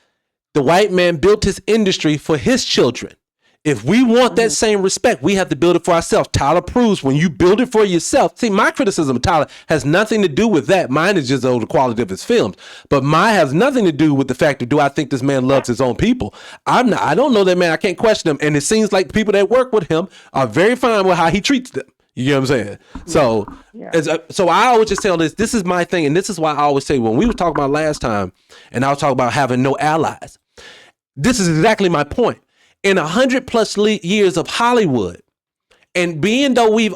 The white man built his industry for his children. If we want that same respect, we have to build it for ourselves. Tyler proves when you build it for yourself. See, my criticism of Tyler has nothing to do with that. Mine is just the quality of his films. But mine has nothing to do with the fact of, do I think this man loves his own people? I don't know that man. I can't question him. And it seems like the people that work with him are very fine with how he treats them. You get what I'm saying? So, so I always just tell this is my thing. And this is why I always say, when we were talking about last time, and I was talking about having no allies, this is exactly my point. In 100+ years of Hollywood, And being though we've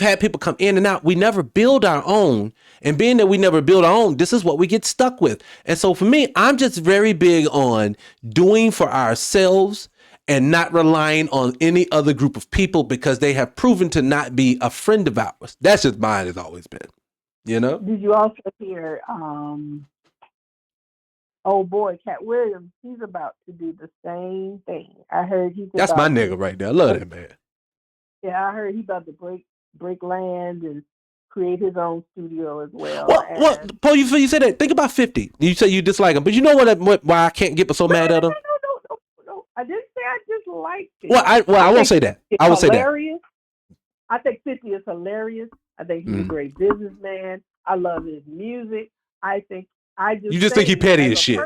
had people come in and out, we never build our own. And being that we never build our own, this is what we get stuck with. And so for me, I'm just very big on doing for ourselves and not relying on any other group of people because they have proven to not be a friend of ours. That's just mine has always been, you know? Did you also hear, oh boy, Cat Williams, he's about to do the same thing. I heard he's That's my nigga right there. I love that man. Yeah, I heard he's about to break land and create his own studio as well. Well, Paul, you said that. Think about 50. You say you dislike him, but you know why I can't get so mad at him? No. I didn't say I disliked it. Well, I won't say that. I will say that. I think 50 is hilarious. I think he's a great businessman. I love his music. You just think he petty as shit.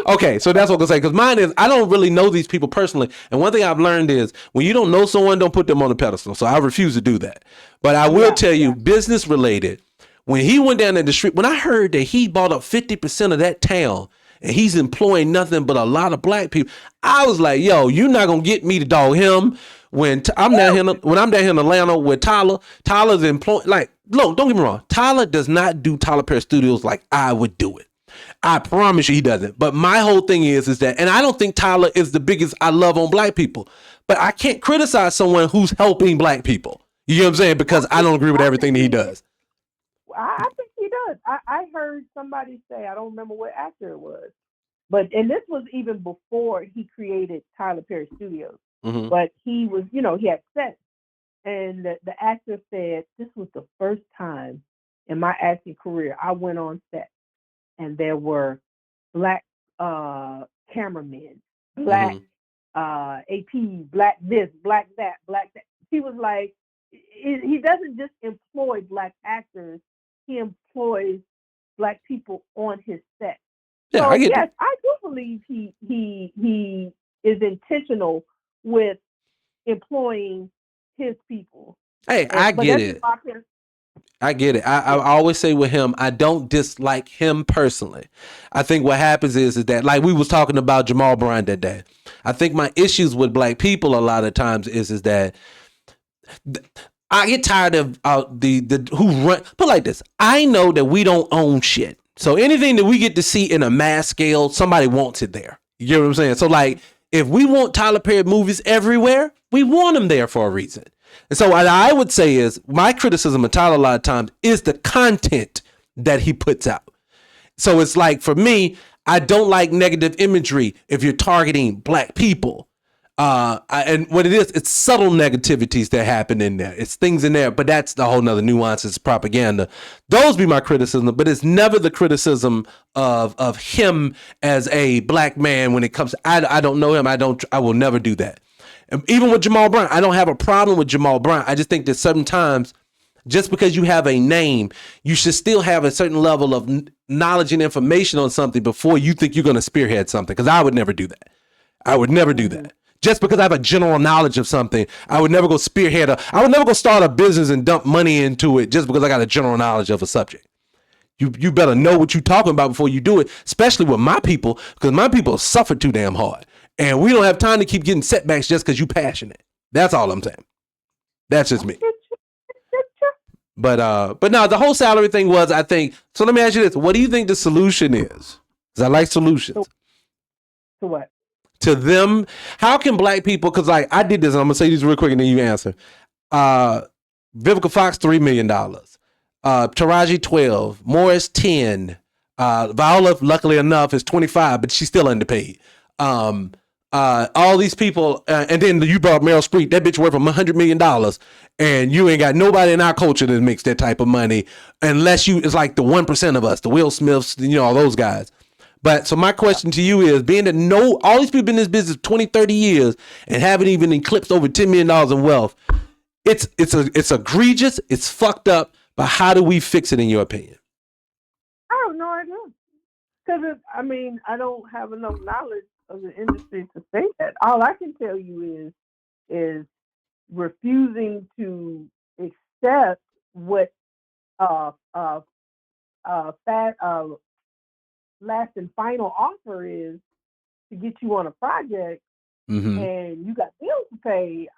Okay, so that's what I'm gonna say. Because mine is, I don't really know these people personally, and one thing I've learned is when you don't know someone, don't put them on a pedestal. So I refuse to do that. But I will tell you, business related. When he went down in the street, when I heard that he bought up 50% of that town and he's employing nothing but a lot of black people, I was like, yo, you're not gonna get me to dog him. When I'm down here in Atlanta with Tyler's employing, like, look, don't get me wrong. Tyler does not do Tyler Perry Studios like I would do it. I promise you he doesn't. But my whole thing is that, and I don't think Tyler is the biggest I love on black people, but I can't criticize someone who's helping black people. You know what I'm saying? Because I don't agree with everything that he does. I think he does. I heard somebody say, I don't remember what actor it was, and this was even before he created Tyler Perry Studios. Mm-hmm. But he was, he had sets. And the actor said, this was the first time in my acting career I went on set and there were black cameramen, black AP, black this, black that, black that. He was like, he doesn't just employ black actors, he employs black people on his set. Yeah, so yes, I do believe he is intentional with employing his people. Hey, I get it. I get it. I always say with him, I don't dislike him personally. I think what happens is that, like we was talking about Jamal Bryant that day. I think my issues with black people a lot of times is that I get tired of the who run. Put like this, I know that we don't own shit. So anything that we get to see in a mass scale, somebody wants it there. You get what I'm saying? So like, if we want Tyler Perry movies everywhere, we want them there for a reason. And so what I would say is my criticism of Tyler a lot of times is the content that he puts out. So it's like, for me, I don't like negative imagery if you're targeting black people. And what it is, it's subtle negativities that happen in there. It's things in there, but that's the whole nother nuance. It's propaganda. Those be my criticism, but it's never the criticism of him as a black man when it comes to, I don't know him. I will never do that. And even with Jamal Bryant, I don't have a problem with Jamal Bryant. I just think that sometimes just because you have a name, you should still have a certain level of knowledge and information on something before you think you're going to spearhead something. Because I would never do that. I would never do that. Just because I have a general knowledge of something, I would never go I would never go start a business and dump money into it just because I got a general knowledge of a subject. You better know what you're talking about before you do it, especially with my people, because my people suffer too damn hard. And we don't have time to keep getting setbacks just because you're passionate. That's all I'm saying. That's just me. But no, the whole salary thing was, I think, so let me ask you this. What do you think the solution is? Because I like solutions. To what? To them, how can black people, because like I did this, and I'm gonna say these real quick and then you answer. Vivica Fox, $3 million. Taraji 12, Morris 10, Viola, luckily enough, is 25, but she's still underpaid. All these people, and then you brought Meryl Streep, that bitch worth $100 million, and you ain't got nobody in our culture that makes that type of money, unless it's like the 1% of us, the Will Smiths, all those guys. But so my question to you is, being that all these people in this business 20, 30 years and haven't even eclipsed over $10 million in wealth, it's egregious, it's fucked up, but how do we fix it in your opinion? I have no idea. Because, I don't have enough knowledge of the industry to say that. All I can tell you is refusing to accept what last and final offer is to get you on a project, and you got bills to pay.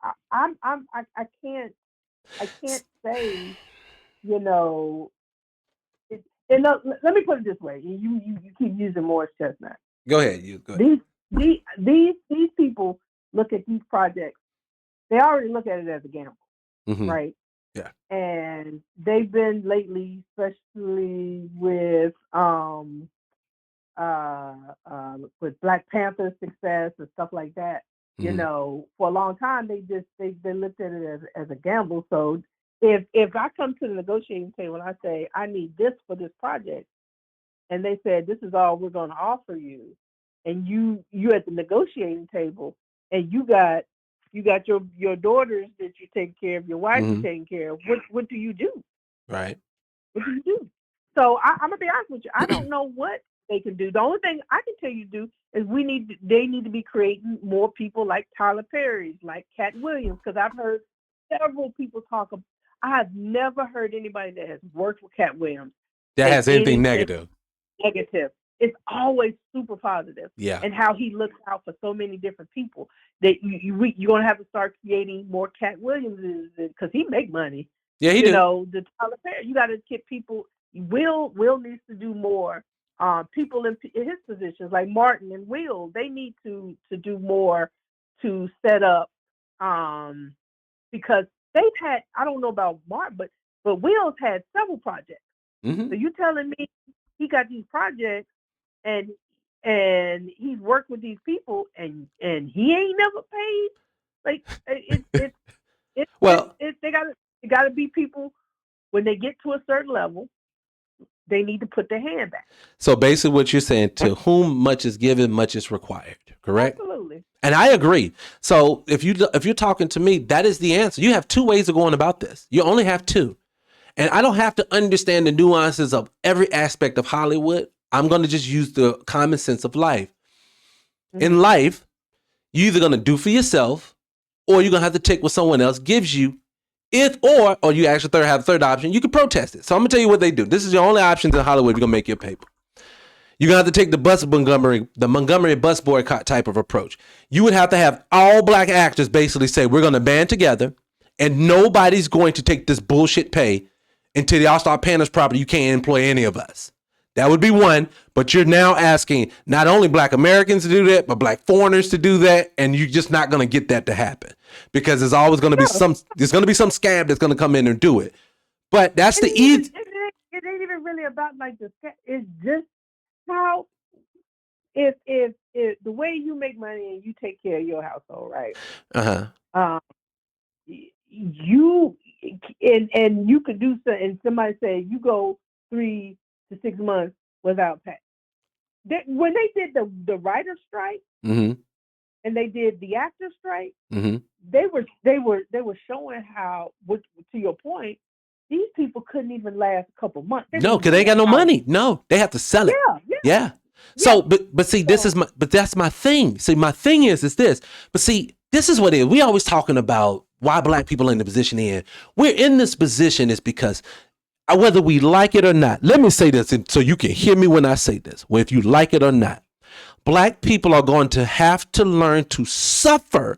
I can't say, you know. And let me put it this way. You keep using Morris Chestnut. Go ahead. Go ahead. These people look at these projects. They already look at it as a gamble, right? Yeah. And they've been lately, especially with Black Panther's success and stuff like that. You know, for a long time they looked at it as a gamble. So if I come to the negotiating table and I say I need this for this project, and they said this is all we're going to offer you, and you at the negotiating table, and you got your daughters that you're taking care of, your wife you're taking care of. What do you do? Right. What do you do? So I'm gonna be honest with you. I don't know what they can do. The only thing I can tell you to do is they need to be creating more people like Tyler Perry's, like Cat Williams, because I've heard several people talk. I have never heard anybody that has worked with Cat Williams that has anything negative. It's always super positive. Yeah. And how he looks out for so many different people that you're gonna have to start creating more Cat Williams because he make money. Yeah, he do. You know, the Tyler Perry, you got to get people. Will needs to do more. People in his positions like Martin and Will, they need to do more to set up. Because they've had, I don't know about Martin, but Will's had several projects. So you telling me he got these projects and he's worked with these people and he ain't never paid? Like they got to be people. When they get to a certain level, they need to put their hand back. So basically what you're saying, to whom much is given, much is required, correct? Absolutely. And I agree. So if you're talking to me, that is the answer. You have two ways of going about this. You only have two. And I don't have to understand the nuances of every aspect of Hollywood. I'm going to just use the common sense of life. In life, you're either going to do for yourself or you're going to have to take what someone else gives you. Or you actually have a third option, you can protest it. So I'm gonna tell you what they do. This is your only options in Hollywood if you're gonna make your paper. You're gonna have to take the Montgomery bus boycott type of approach. You would have to have all black actors basically say, we're gonna band together and nobody's going to take this bullshit pay until y'all start paying us properly. You can't employ any of us. That would be one, but you're now asking not only black Americans to do that, but black foreigners to do that, and you're just not going to get that to happen because there's always going to be some scab that's going to come in and do it. But that's the easy. It ain't even really about like the scab. It's just how if the way you make money and you take care of your household, right? You and you could do so, and somebody say you go 3 to 6 months without pay. When they did the writer's strike and they did the actor's strike, they were showing how, to your point, these people couldn't even last a couple months. No, because they ain't got no money. No, they have to sell it. Yeah. So, but see, that's my thing. See, my thing is this. But see, this is what it is. We always talking about why black people are in the position they're in. We're in this position is because whether we like it or not, let me say this so you can hear me when I say this. Well, if you like it or not, black people are going to have to learn to suffer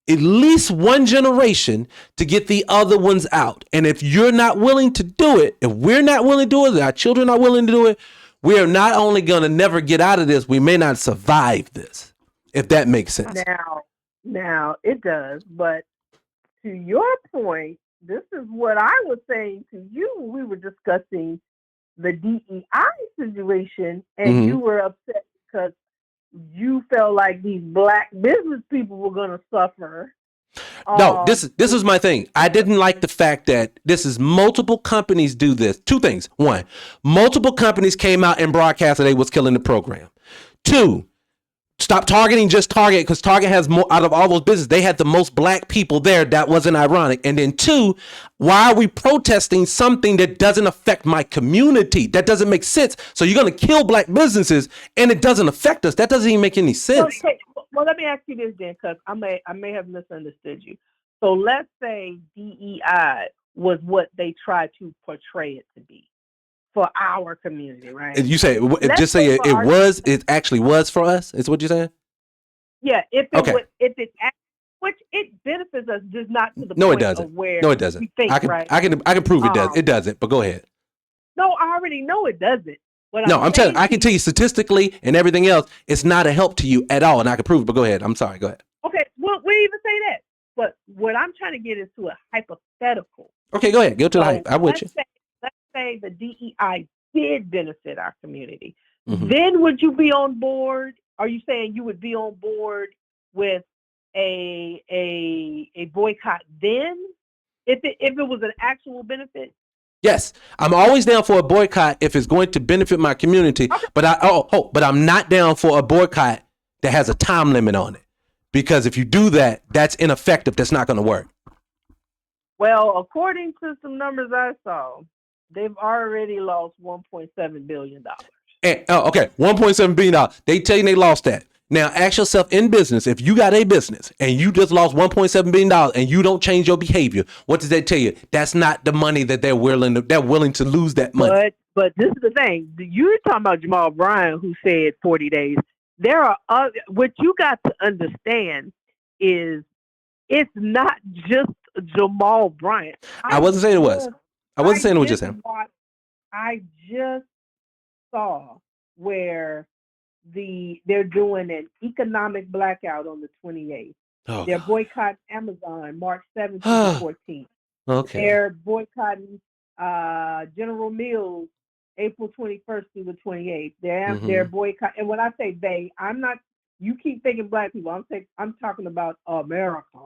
at least one generation to get the other ones out. And if you're not willing to do it, if we're not willing to do it, our children are willing to do it, we are not only going to never get out of this, we may not survive this, if that makes sense. Now it does. But to your point, this is what I was saying to you when we were discussing the DEI situation, and you were upset because you felt like these black business people were going to suffer. No, this is my thing. I didn't like the fact that this is multiple companies do this. Two things. One, multiple companies came out and broadcasted they was killing the program. Two, stop targeting just Target, because Target has more out of all those businesses. They had the most black people there. That wasn't ironic. And then two, why are we protesting something that doesn't affect my community? That doesn't make sense. So you're going to kill black businesses and it doesn't affect us. That doesn't even make any sense. Okay. Well, let me ask you this then, because I may have misunderstood you. So let's say DEI was what they tried to portray it to be for our community, right? You say it actually was for us. Is what you're saying? Yeah. If it which it benefits us, just not to the No, it point doesn't. of where No, it doesn't. we think, right? I can prove it does. It doesn't. But go ahead. No, I already know it doesn't. I'm telling. I can tell you statistically and everything else, it's not a help to you at all, and I can prove it. But go ahead. I'm sorry. Go ahead. Okay, well, we even say that. But what I'm trying to get is to a hypothetical. Okay, go ahead. Go to the hype. I'm with you. Let's say the DEI did benefit our community. Mhm. Then would you be on board? Are you saying you would be on board with a boycott then, if it was an actual benefit? Yes, I'm always down for a boycott if it's going to benefit my community. Okay. But I'm not down for a boycott that has a time limit on it, because if you do that, that's ineffective. That's not going to work. Well, according to some numbers I saw, they've already lost $1.7 billion. And, okay, $1.7 billion. They tell you they lost that. Now, ask yourself in business, if you got a business and you just lost $1.7 billion and you don't change your behavior, what does that tell you? That's not the money that they're willing to lose that money. But this is the thing. You're talking about Jamal Bryant, who said 40 days. There are other, what you got to understand is it's not just Jamal Bryant. I wasn't saying it was. I wasn't saying it was just him. I just saw where they're doing an economic blackout on the 28th. Oh, they're boycotting Amazon March 7th to the 14th. Okay. They're boycotting General Mills April 21st through the 28th. They're boycotting. And when I say they, I'm not. You keep thinking black people. I'm talking about America.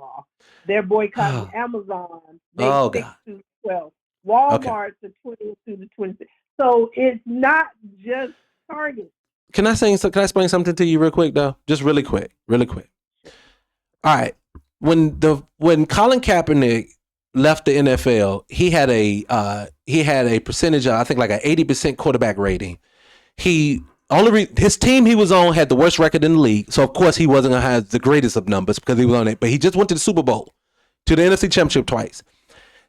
They're boycotting Amazon May 6 to 12. Walmart the 20th to the 26th. So it's not just Target. Can I explain something to you real quick though? Just really quick. All right. When Colin Kaepernick left the NFL, he had a percentage of, I think, like an 80% quarterback rating. His team he was on had the worst record in the league, so of course he wasn't gonna have the greatest of numbers because he was on it. But he just went to the Super Bowl, to the NFC Championship twice.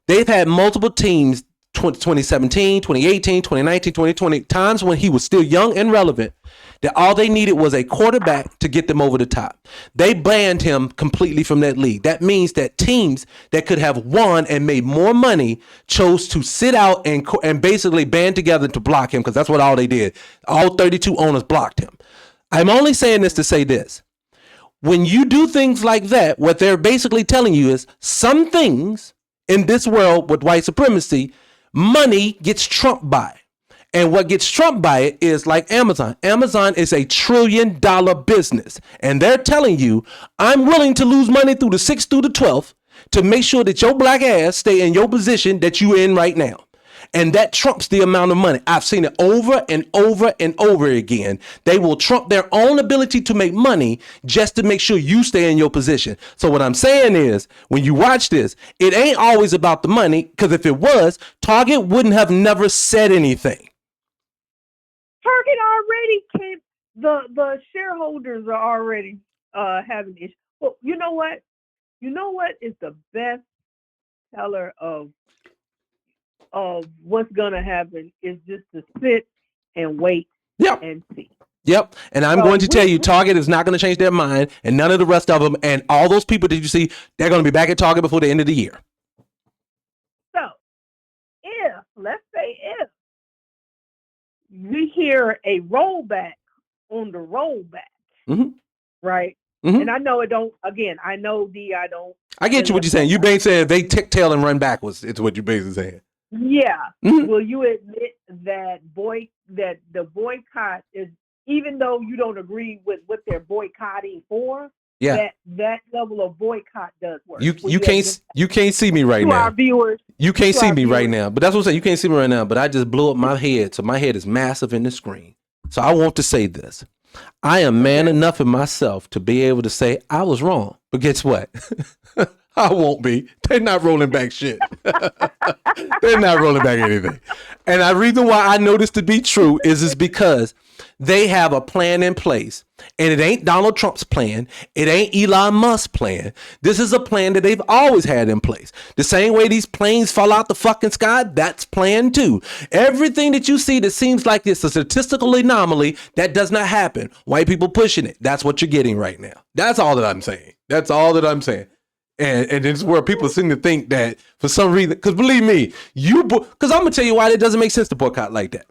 They've had multiple teams, 2017, 2018, 2019, 2020, times when he was still young and relevant, that all they needed was a quarterback to get them over the top. They banned him completely from that league. That means that teams that could have won and made more money chose to sit out and basically band together to block him, because that's what all they did. All 32 owners blocked him. I'm only saying this to say this. When you do things like that, what they're basically telling you is some things in this world with white supremacy, money gets trumped by. And what gets trumped by it is like Amazon. Amazon is $1 trillion business. And they're telling you, I'm willing to lose money through the 6th through the 12th to make sure that your black ass stay in your position that you're in right now. And that trumps the amount of money. I've seen it over and over and over again. They will trump their own ability to make money just to make sure you stay in your position. So what I'm saying is, when you watch this, it ain't always about the money, because if it was, Target wouldn't have never said anything. Target already came. The shareholders are already having issues. Well, you know what? You know what is the best teller of what's gonna happen is just to sit and wait and see. Yep. And I'm going to tell you, Target is not going to change their mind, and none of the rest of them, and all those people that you see, they're going to be back at Target before the end of the year. So, let's say we hear a rollback on the rollback, right? Mm-hmm. And I know it don't. Again, I know I don't. I get you what you're saying. You basically saying they tick tail and run backwards. It's what you're basically saying. Yeah. Mm-hmm. Will you admit that the boycott is, even though you don't agree with what they're boycotting for? Yeah. That level of boycott does work. You can't see me right now. Our viewers, you can't see me right now. But that's what I'm saying. You can't see me right now. But I just blew up my head, so my head is massive in the screen. So I want to say this. I am man enough in myself to be able to say I was wrong. But guess what? I won't be. They're not rolling back shit. They're not rolling back anything. And the reason why I know this to be true is because they have a plan in place. And it ain't Donald Trump's plan. It ain't Elon Musk's plan. This is a plan that they've always had in place. The same way these planes fall out the fucking sky, that's planned too. Everything that you see that seems like it's a statistical anomaly, that does not happen. White people pushing it. That's what you're getting right now. That's all that I'm saying. That's all that I'm saying. And this is where people seem to think that for some reason, because believe me, because I'm gonna tell you why it doesn't make sense to boycott like that.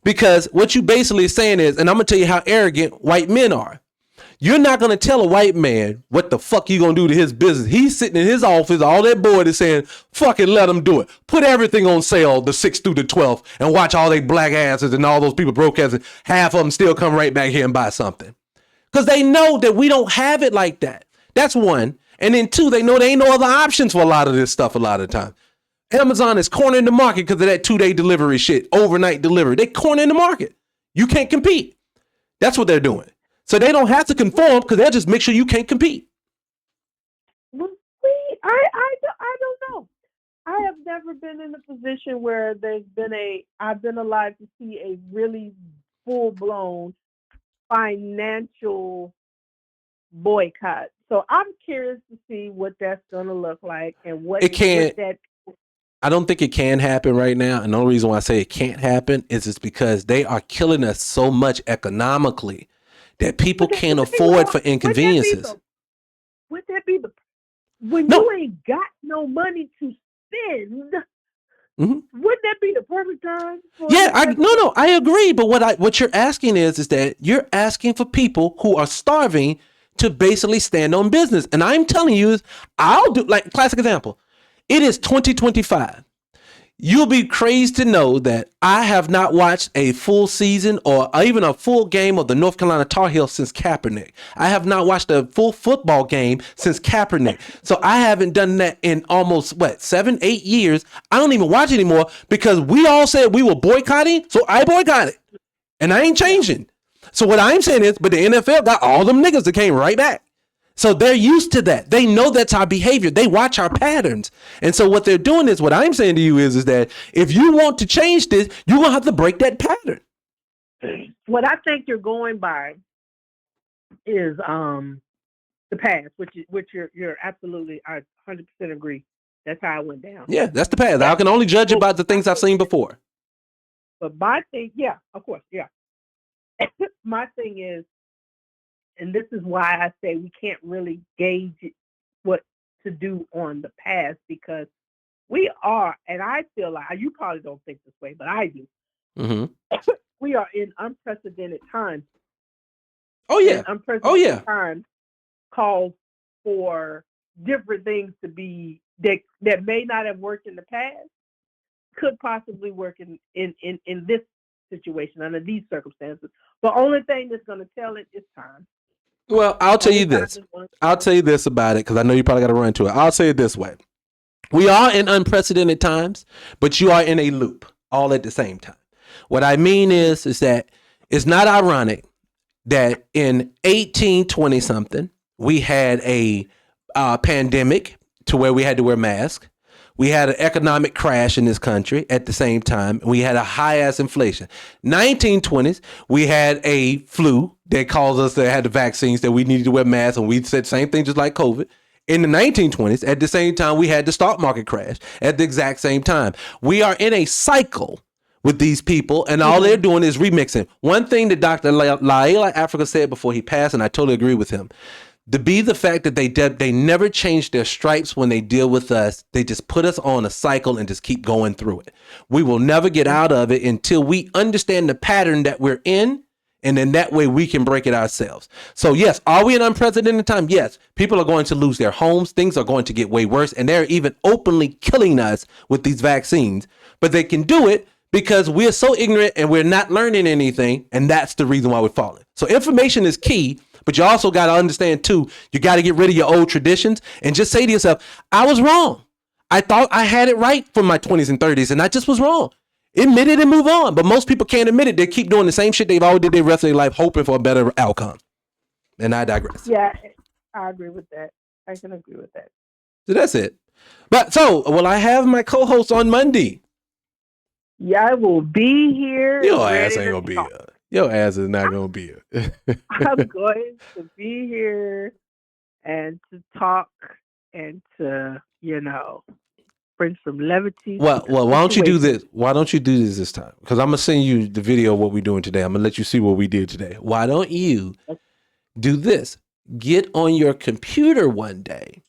Because what you basically saying is, and I'm gonna tell you how arrogant white men are. You're not gonna tell a white man what the fuck you gonna do to his business. He's sitting in his office, all that board is saying, fucking let him do it. Put everything on sale the 6th through the 12th and watch all they black asses and all those people broke asses. Half of them still come right back here and buy something. Because they know that we don't have it like that. That's one. And then two, they know there ain't no other options for a lot of this stuff a lot of the time. Amazon is cornering the market because of that 2-day delivery shit, overnight delivery. They cornering the market. You can't compete. That's what they're doing. So they don't have to conform because they'll just make sure you can't compete. I don't know. I have never been in a position where I've been alive to see a really full-blown financial boycott. So I'm curious to see what that's going to look like and what it can't. I don't think it can happen right now. And the only reason why I say it can't happen is it's because they are killing us so much economically that people can't afford for inconveniences. Would that be when you ain't got no money to spend? Wouldn't that be the perfect time? I agree. But what you're asking is that you're asking for people who are starving to basically stand on business. And I'm telling you, I'll do, like, classic example. It is 2025. You'll be crazed to know that I have not watched a full season or even a full game of the North Carolina Tar Heels since Kaepernick. I have not watched a full football game since Kaepernick. So I haven't done that in almost, 7-8 years. I don't even watch anymore because we all said we were boycotting. So I boycotted. And I ain't changing. So what I'm saying is, but the NFL got all them niggas that came right back. So they're used to that. They know that's our behavior. They watch our patterns. And so what they're doing is, what I'm saying to you is that if you want to change this, you're going to have to break that pattern. What I think you're going by is the past, which you're absolutely, I 100% agree. That's how it went down. Yeah, that's the past. I can only judge about the things I've seen before. But my thing, yeah, of course, yeah. My thing is, and this is why I say we can't really gauge what to do on the past, because we are, and I feel like, you probably don't think this way, but I do. Mm-hmm. We are in unprecedented times. Oh, yeah. Unprecedented times calls for different things to be, that may not have worked in the past, could possibly work in this situation under these circumstances. The only thing that's going to tell it is time. Well, I'll tell you this. I'll tell you this about it, because I know you probably got to run into it. I'll say it this way. We are in unprecedented times, but you are in a loop all at the same time. What I mean is that it's not ironic that in 1820 something, we had a pandemic to where we had to wear masks. We had an economic crash in this country at the same time. We had a high ass inflation. 1920s, we had a flu that caused us to have the vaccines that we needed to wear masks, and we said same thing just like COVID. In the 1920s, at the same time, we had the stock market crash at the exact same time. We are in a cycle with these people, and all they're doing is remixing. One thing that Dr. Llaila Afrika said before he passed, and I totally agree with him, the fact that they never change their stripes when they deal with us. They just put us on a cycle and just keep going through it. We will never get out of it until we understand the pattern that we're in, and then that way we can break it ourselves. So yes, are we in unprecedented time? Yes. People are going to lose their homes. Things are going to get way worse, and they're even openly killing us with these vaccines. But they can do it because we're so ignorant and we're not learning anything, and that's the reason why we're falling. So information is key. But you also got to understand, too, you got to get rid of your old traditions and just say to yourself, I was wrong. I thought I had it right for my 20s and 30s, and I just was wrong. Admit it and move on. But most people can't admit it. They keep doing the same shit they've always did the rest of their life, hoping for a better outcome. And I digress. Yeah, I agree with that. I can agree with that. So that's it. But will I have my co-host on Monday? Yeah, I will be here. Your ass ain't going to be here. Your ass is not going to be here. I'm going to be here and to talk and to, bring some levity. Well, why don't you do this? Why don't you do this time? Because I'm going to send you the video of what we're doing today. I'm going to let you see what we did today. Why don't you do this? Get on your computer one day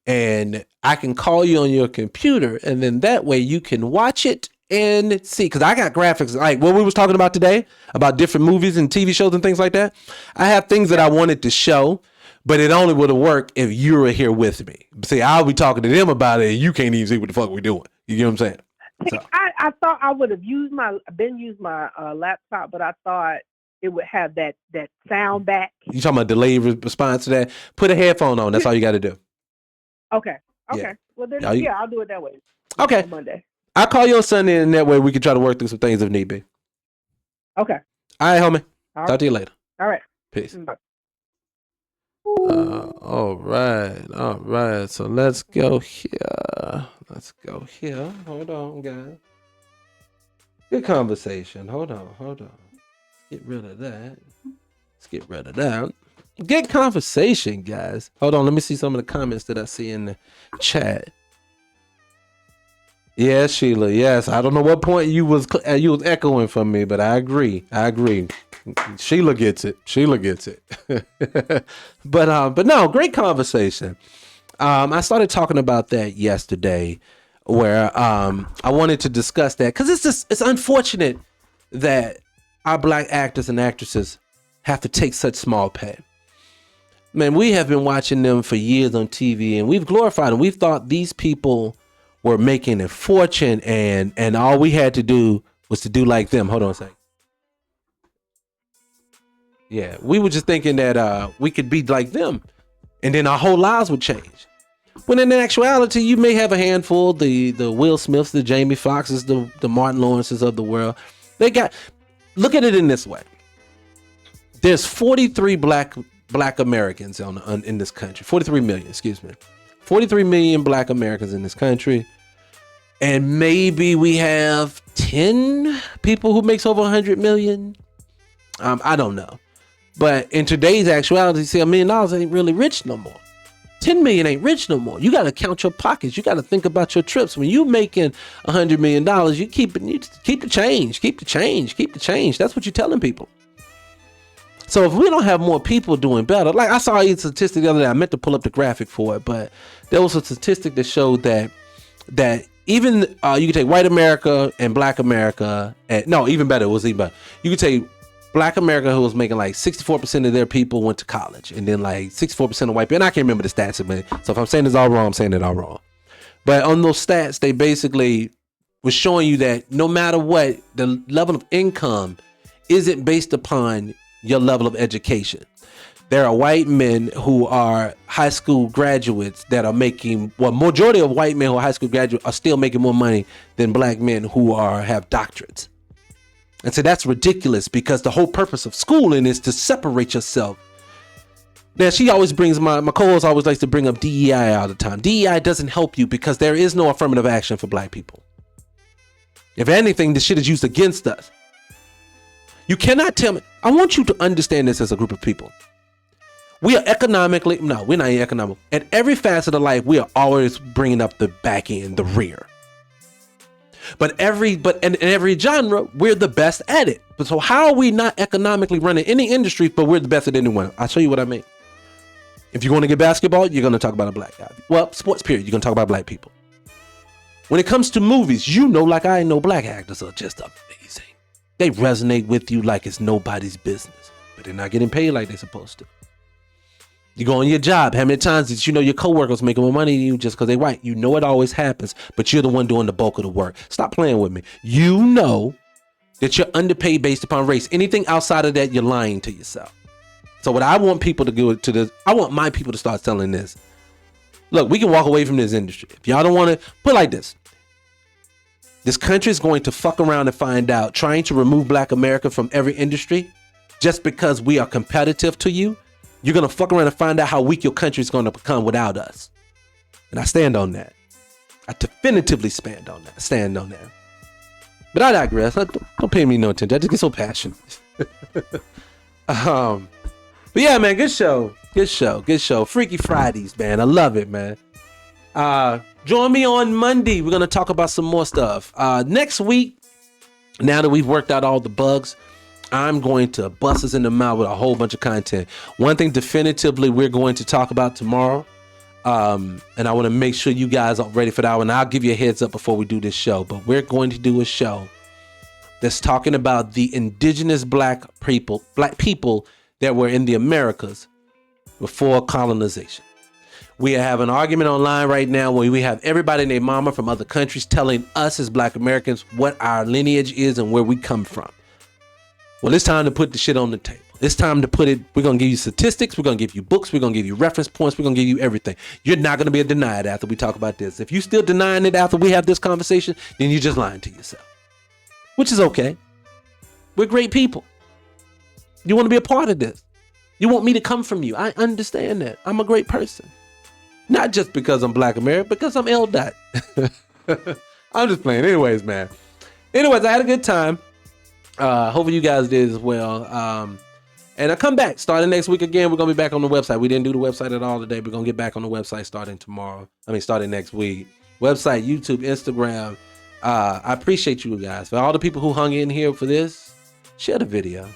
and I can call you on your computer, and then that way you can watch it and see. Because I got graphics like what we was talking about today about different movies and TV shows and things like that. I have things that I wanted to show, but it only would have worked if you were here with me. See, I'll be talking to them about it, and you can't even see what the fuck we're doing. You get what I'm saying? So. I thought I would have used my laptop, but I thought it would have that sound back. You talking about delayed response to that? Put a headphone on. That's all you got to do. Okay. Yeah. Well, then, I'll do it that way. Okay. On Monday. I'll call you on Sunday, and that way we can try to work through some things if need be. Okay. All right, homie. All Talk to you later. All right. Peace. All right. So let's go here. Hold on, guys. Good conversation. Hold on. Let's get rid of that. Good conversation, guys. Hold on. Let me see some of the comments that I see in the chat. Yeah, Sheila. Yes, I don't know what point you was echoing from me, but I agree. Sheila gets it. But no, great conversation. I started talking about that yesterday, where I wanted to discuss that because it's unfortunate that our black actors and actresses have to take such small pay. Man, we have been watching them for years on TV, and we've glorified them. We've thought these people were making a fortune, and all we had to do was to do like them. Hold on a second. Yeah, we were just thinking that we could be like them, and then our whole lives would change. When in actuality, you may have a handful, the Will Smiths, the Jamie Foxxes, the Martin Lawrences of the world. Look at it in this way. There's 43 black Americans in this country. 43 million, excuse me. 43 million black Americans in this country. And maybe we have 10 people who makes over 100 million. I don't know. But in today's actuality, see, $1 million ain't really rich no more. 10 million ain't rich no more. You got to count your pockets. You got to think about your trips. When you making $100 million, you keep the change. That's what you're telling people. So if we don't have more people doing better, like I saw a statistic the other day, I meant to pull up the graphic for it, but there was a statistic that showed that even you could take white America and black America, and no, even better, it was even better. You could take black America, who was making like 64% of their people went to college, and then like 64% of white people, and I can't remember the stats, but so if I'm saying this all wrong, I'm saying it all wrong. But on those stats, they basically was showing you that no matter what, the level of income isn't based upon your level of education. There are white men who are high school graduates that are making, majority of white men who are high school graduates are still making more money than black men who have doctorates. And so that's ridiculous, because the whole purpose of schooling is to separate yourself. Now, she always brings, my co-host always likes to bring up DEI all the time. DEI doesn't help you because there is no affirmative action for black people. If anything, this shit is used against us. You cannot tell me. I want you to understand this as a group of people. We are economically, no, we're not economical. At every facet of life, we are always bringing up the back end, the rear. But in every genre, we're the best at it. But so how are we not economically running any industry, but we're the best at anyone? I'll show you what I mean. If you're going to get basketball, you're going to talk about a black guy. Well, sports period, you're going to talk about black people. When it comes to movies, like I know black actors are just amazing. They resonate with you like it's nobody's business, but they're not getting paid like they're supposed to. You go on your job. How many times did you know your coworkers making more money than you just because they white? You know it always happens, but you're the one doing the bulk of the work. Stop playing with me. You know that you're underpaid based upon race. Anything outside of that, you're lying to yourself. So what I want people to do to this, I want my people to start selling this. Look, we can walk away from this industry. If y'all don't want to, put it like this. This country is going to fuck around and find out, trying to remove black America from every industry just because we are competitive to you. You're going to fuck around and find out how weak your country is going to become without us. And I stand on that. I definitively stand on that. But I digress. Don't pay me no attention. I just get so passionate. But yeah, man, good show. Freaky Fridays, man. I love it, man. Join me on Monday. We're going to talk about some more stuff. Next week, now that we've worked out all the bugs, I'm going to bust us in the mouth with a whole bunch of content. One thing definitively we're going to talk about tomorrow, And I want to make sure you guys are ready for that one. I'll give you a heads up before we do this show, but we're going to do a show that's talking about the indigenous black people that were in the Americas before colonization. We have an argument online right now where we have everybody and their mama from other countries telling us as black Americans what our lineage is and where we come from. Well, it's time to put the shit on the table. It's time to put it. We're going to give you statistics. We're going to give you books. We're going to give you reference points. We're going to give you everything. You're not going to be able to deny it after we talk about this. If you're still denying it after we have this conversation, then you're just lying to yourself, which is okay. We're great people. You want to be a part of this. You want me to come from you. I understand that. I'm a great person. Not just because I'm black American, because I'm LDOT. I'm just playing. Anyways, man. Anyways, I had a good time. Hopefully you guys did as well. And I come back starting next week again. We're going to be back on the website. We didn't do the website at all today. We're going to get back on the website starting next week. Website, YouTube, Instagram. I appreciate you guys. For all the people who hung in here for this, share the video.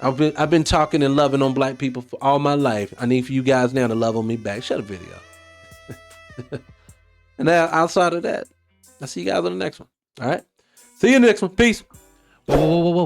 I've been talking and loving on black people for all my life. I need for you guys now to love on me back. Share the video. And now outside of that, I'll see you guys on the next one. All right. See you in the next one. Peace. Whoa.